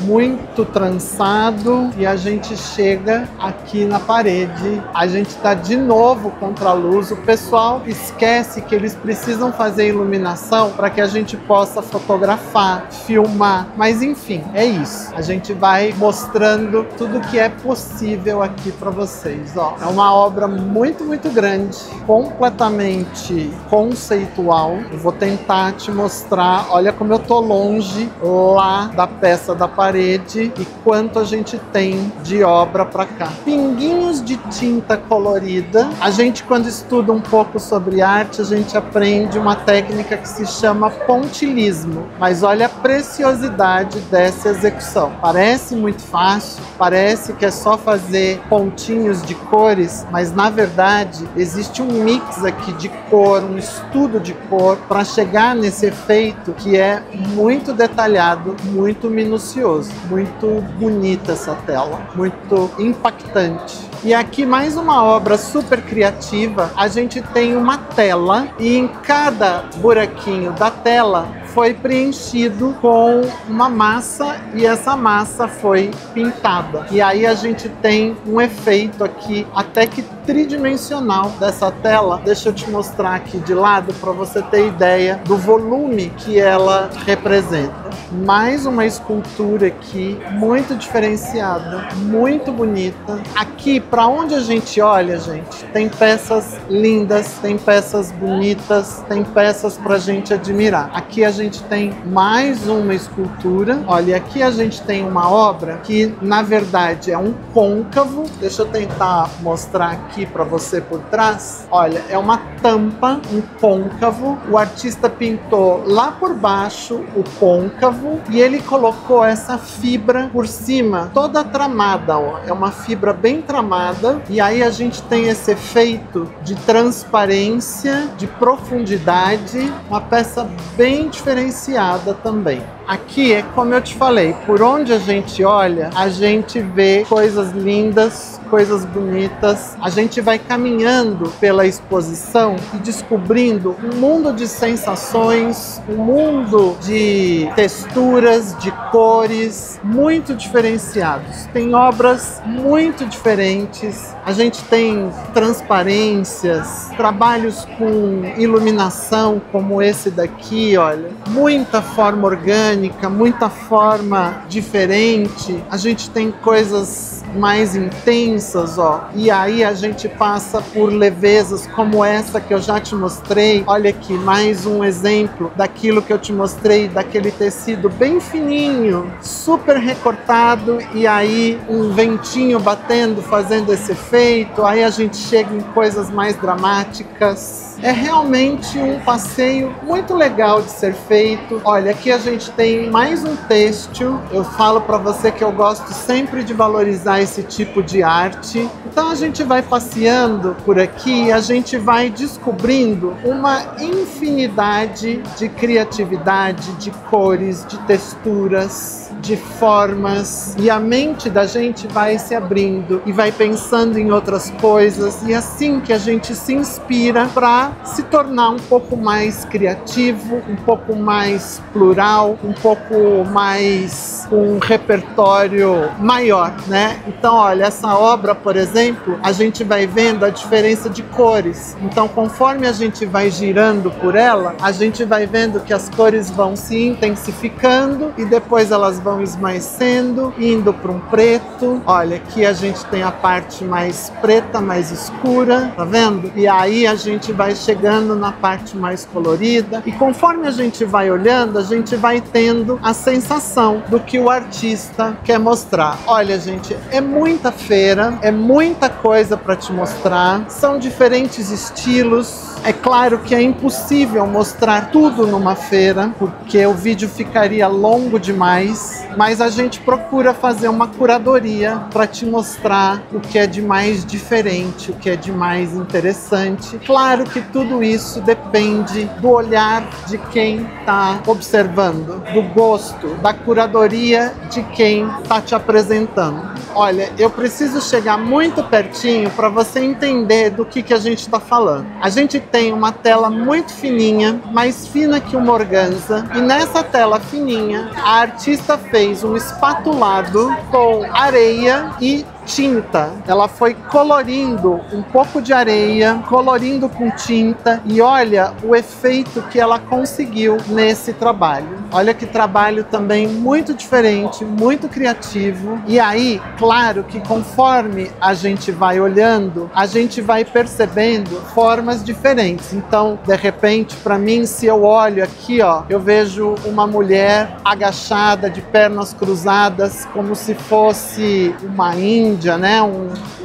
Speaker 1: muito trançado, e a gente chega aqui na parede, a gente está de novo contra a luz. O pessoal esquece que eles precisam fazer iluminação para que a gente possa fotografar, filmar, mas enfim, é isso. A gente vai mostrando tudo que é possível aqui para vocês, ó. É uma obra muito, muito grande, completamente conceitual. Eu vou tentar te mostrar, olha como eu tô longe lá da peça da parede e quanto a gente tem de obra para cá. Pinguinhos de tinta colorida. A gente, quando estuda um pouco sobre arte, a gente aprende uma técnica que se chama pontilhismo. Mas olha a preciosidade dessa execução. Parece muito fácil, parece que é só fazer pontinhos de cores, mas na verdade existe um mix aqui de cor, um estudo de cor para chegar nesse efeito que é muito detalhado, muito minucioso, muito bonita essa tela, muito impactante. E aqui mais uma obra super criativa. A gente tem uma tela e em cada buraquinho da tela foi preenchido com uma massa e essa massa foi pintada. E aí a gente tem um efeito aqui até que tridimensional dessa tela. Deixa eu te mostrar aqui de lado para você ter ideia do volume que ela representa. Mais uma escultura aqui, muito diferenciada, muito bonita. Aqui, para onde a gente olha, gente, tem peças lindas, tem peças bonitas, tem peças para a gente admirar. Aqui a gente tem mais uma escultura. Olha, aqui a gente tem uma obra que, na verdade, é um côncavo. Deixa eu tentar mostrar aqui para você por trás. Olha, é uma tampa, um côncavo. O artista pintou lá por baixo o côncavo e ele colocou essa fibra por cima, toda tramada, ó. É uma fibra bem tramada e aí a gente tem esse efeito de transparência, de profundidade, uma peça bem diferenciada também. Aqui é como eu te falei, por onde a gente olha, a gente vê coisas lindas, coisas bonitas. A gente vai caminhando pela exposição e descobrindo um mundo de sensações, um mundo de texturas, de cores muito diferenciados. Tem obras muito diferentes. A gente tem transparências, trabalhos com iluminação como esse daqui, olha. Muita forma orgânica, muita forma diferente. A gente tem coisas mais intensas, ó. E aí a gente passa por levezas como essa que eu já te mostrei. Olha aqui, mais um exemplo daquilo que eu te mostrei, daquele tecido bem fininho, super recortado, e aí um ventinho batendo, fazendo esse efeito. Aí a gente chega em coisas mais dramáticas. É realmente um passeio muito legal de ser feito. Olha, aqui a gente tem mais um têxtil. Eu falo para você que eu gosto sempre de valorizar esse tipo de arte. Então a gente vai passeando por aqui e a gente vai descobrindo uma infinidade de criatividade, de cores, de texturas, de formas, e a mente da gente vai se abrindo e vai pensando em outras coisas, e assim que a gente se inspira para se tornar um pouco mais criativo, um pouco mais plural, um pouco mais com um repertório maior, né? Então, olha, essa obra, por exemplo, a gente vai vendo a diferença de cores. Então, conforme a gente vai girando por ela, a gente vai vendo que as cores vão se intensificando e depois elas vão esmaecendo, indo para um preto. Olha, aqui a gente tem a parte mais preta, mais escura, tá vendo? E aí a gente vai chegando na parte mais colorida, e conforme a gente vai olhando, a gente vai tendo a sensação do que o artista quer mostrar. Olha, gente, é muita feira, é muita coisa para te mostrar, são diferentes estilos. É claro que é impossível mostrar tudo numa feira, porque o vídeo ficaria longo demais, mas a gente procura fazer uma curadoria para te mostrar o que é de mais diferente, o que é de mais interessante. Claro que tudo isso depende do olhar de quem está observando, do gosto, da curadoria de quem está te apresentando. Olha, eu preciso chegar muito pertinho para você entender do que a gente está falando. A gente tem uma tela muito fininha, mais fina que uma organza, e nessa tela fininha a artista fez um espatulado com areia e tinta. Ela foi colorindo um pouco de areia, colorindo com tinta, e olha o efeito que ela conseguiu nesse trabalho. Olha que trabalho também muito diferente, muito criativo. E aí, claro que conforme a gente vai olhando, a gente vai percebendo formas diferentes. Então, de repente, para mim, se eu olho aqui, ó, eu vejo uma mulher agachada, de pernas cruzadas, como se fosse uma índia, né?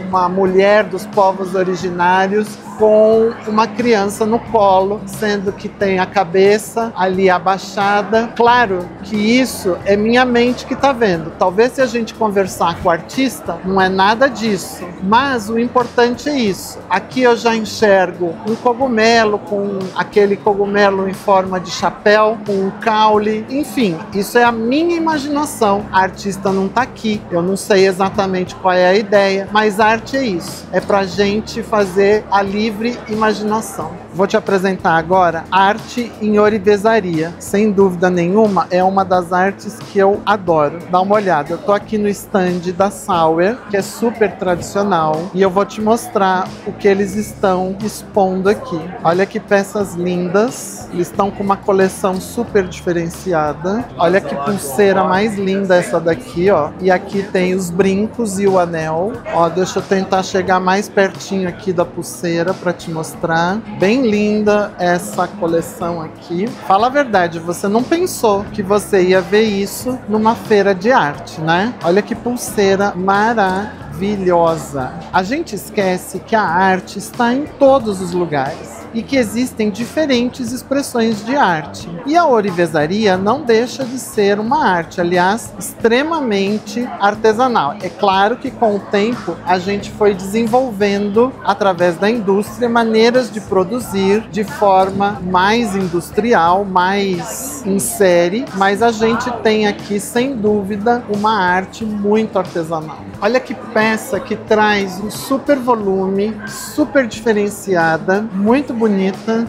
Speaker 1: Uma mulher dos povos originários com uma criança no colo, sendo que tem a cabeça ali abaixada. Claro que isso é minha mente que está vendo. Talvez se a gente conversar com o artista, não é nada disso. Mas o importante é isso. Aqui eu já enxergo um cogumelo, com aquele cogumelo em forma de chapéu, com um caule. Enfim, isso é a minha imaginação. A artista não está aqui. Eu não sei exatamente qual é a ideia, mas arte é isso. É pra gente fazer a livre imaginação. Vou te apresentar agora arte em ourivesaria. Sem dúvida nenhuma, é uma das artes que eu adoro. Dá uma olhada. Eu tô aqui no stand da Sauer, que é super tradicional, e eu vou te mostrar o que eles estão expondo aqui. Olha que peças lindas. Eles estão com uma coleção super diferenciada. Olha que pulseira mais linda essa daqui, ó. E aqui tem os brincos e o anel. Ó, deixa eu tentar chegar mais pertinho aqui da pulseira para te mostrar. Bem linda essa coleção aqui. Fala a verdade, você não pensou que você ia ver isso numa feira de arte, né? Olha que pulseira maravilhosa. A gente esquece que a arte está em todos os lugares e que existem diferentes expressões de arte. E a ourivesaria não deixa de ser uma arte, aliás, extremamente artesanal. É claro que com o tempo a gente foi desenvolvendo, através da indústria, maneiras de produzir de forma mais industrial, mais em série, mas a gente tem aqui, sem dúvida, uma arte muito artesanal. Olha que peça que traz um super volume, super diferenciada, muito bonita.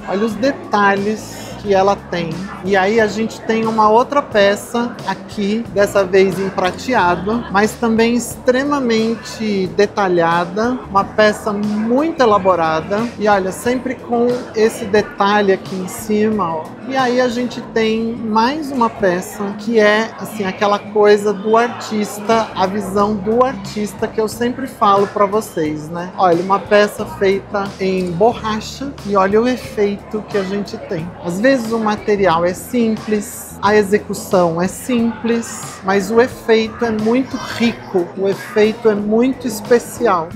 Speaker 1: Olha os detalhes que ela tem. E aí a gente tem uma outra peça aqui, dessa vez em prateado, mas também extremamente detalhada, uma peça muito elaborada, e olha, sempre com esse detalhe aqui em cima, ó. E aí a gente tem mais uma peça que é assim, aquela coisa do artista, a visão do artista que eu sempre falo para vocês, né? Olha, uma peça feita em borracha, e olha o efeito que a gente tem. Às vezes o material é simples, a execução é simples, mas o efeito é muito rico, o efeito é muito especial.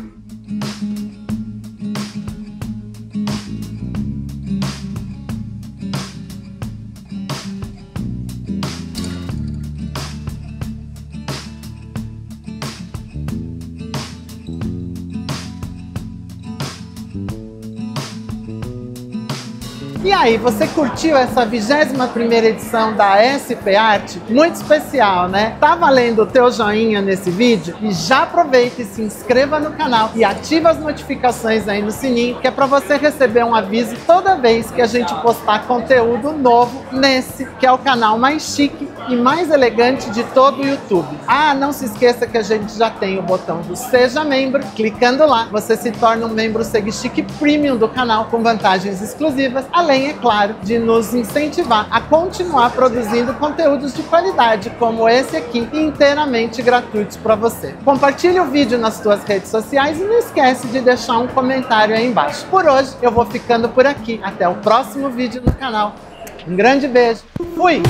Speaker 1: E aí, você curtiu essa 21ª edição da SP Art? Muito especial, né? Tá valendo o teu joinha nesse vídeo? E já aproveita e se inscreva no canal e ativa as notificações aí no sininho, que é para você receber um aviso toda vez que a gente postar conteúdo novo nesse, que é o canal mais chique e mais elegante de todo o YouTube. Ah, não se esqueça que a gente já tem o botão do Seja Membro. Clicando lá, você se torna um membro SegChique Premium do canal com vantagens exclusivas, além, é claro, de nos incentivar a continuar produzindo conteúdos de qualidade como esse aqui, inteiramente gratuitos para você. Compartilhe o vídeo nas suas redes sociais e não esquece de deixar um comentário aí embaixo. Por hoje, eu vou ficando por aqui. Até o próximo vídeo no canal. Um grande beijo. Fui!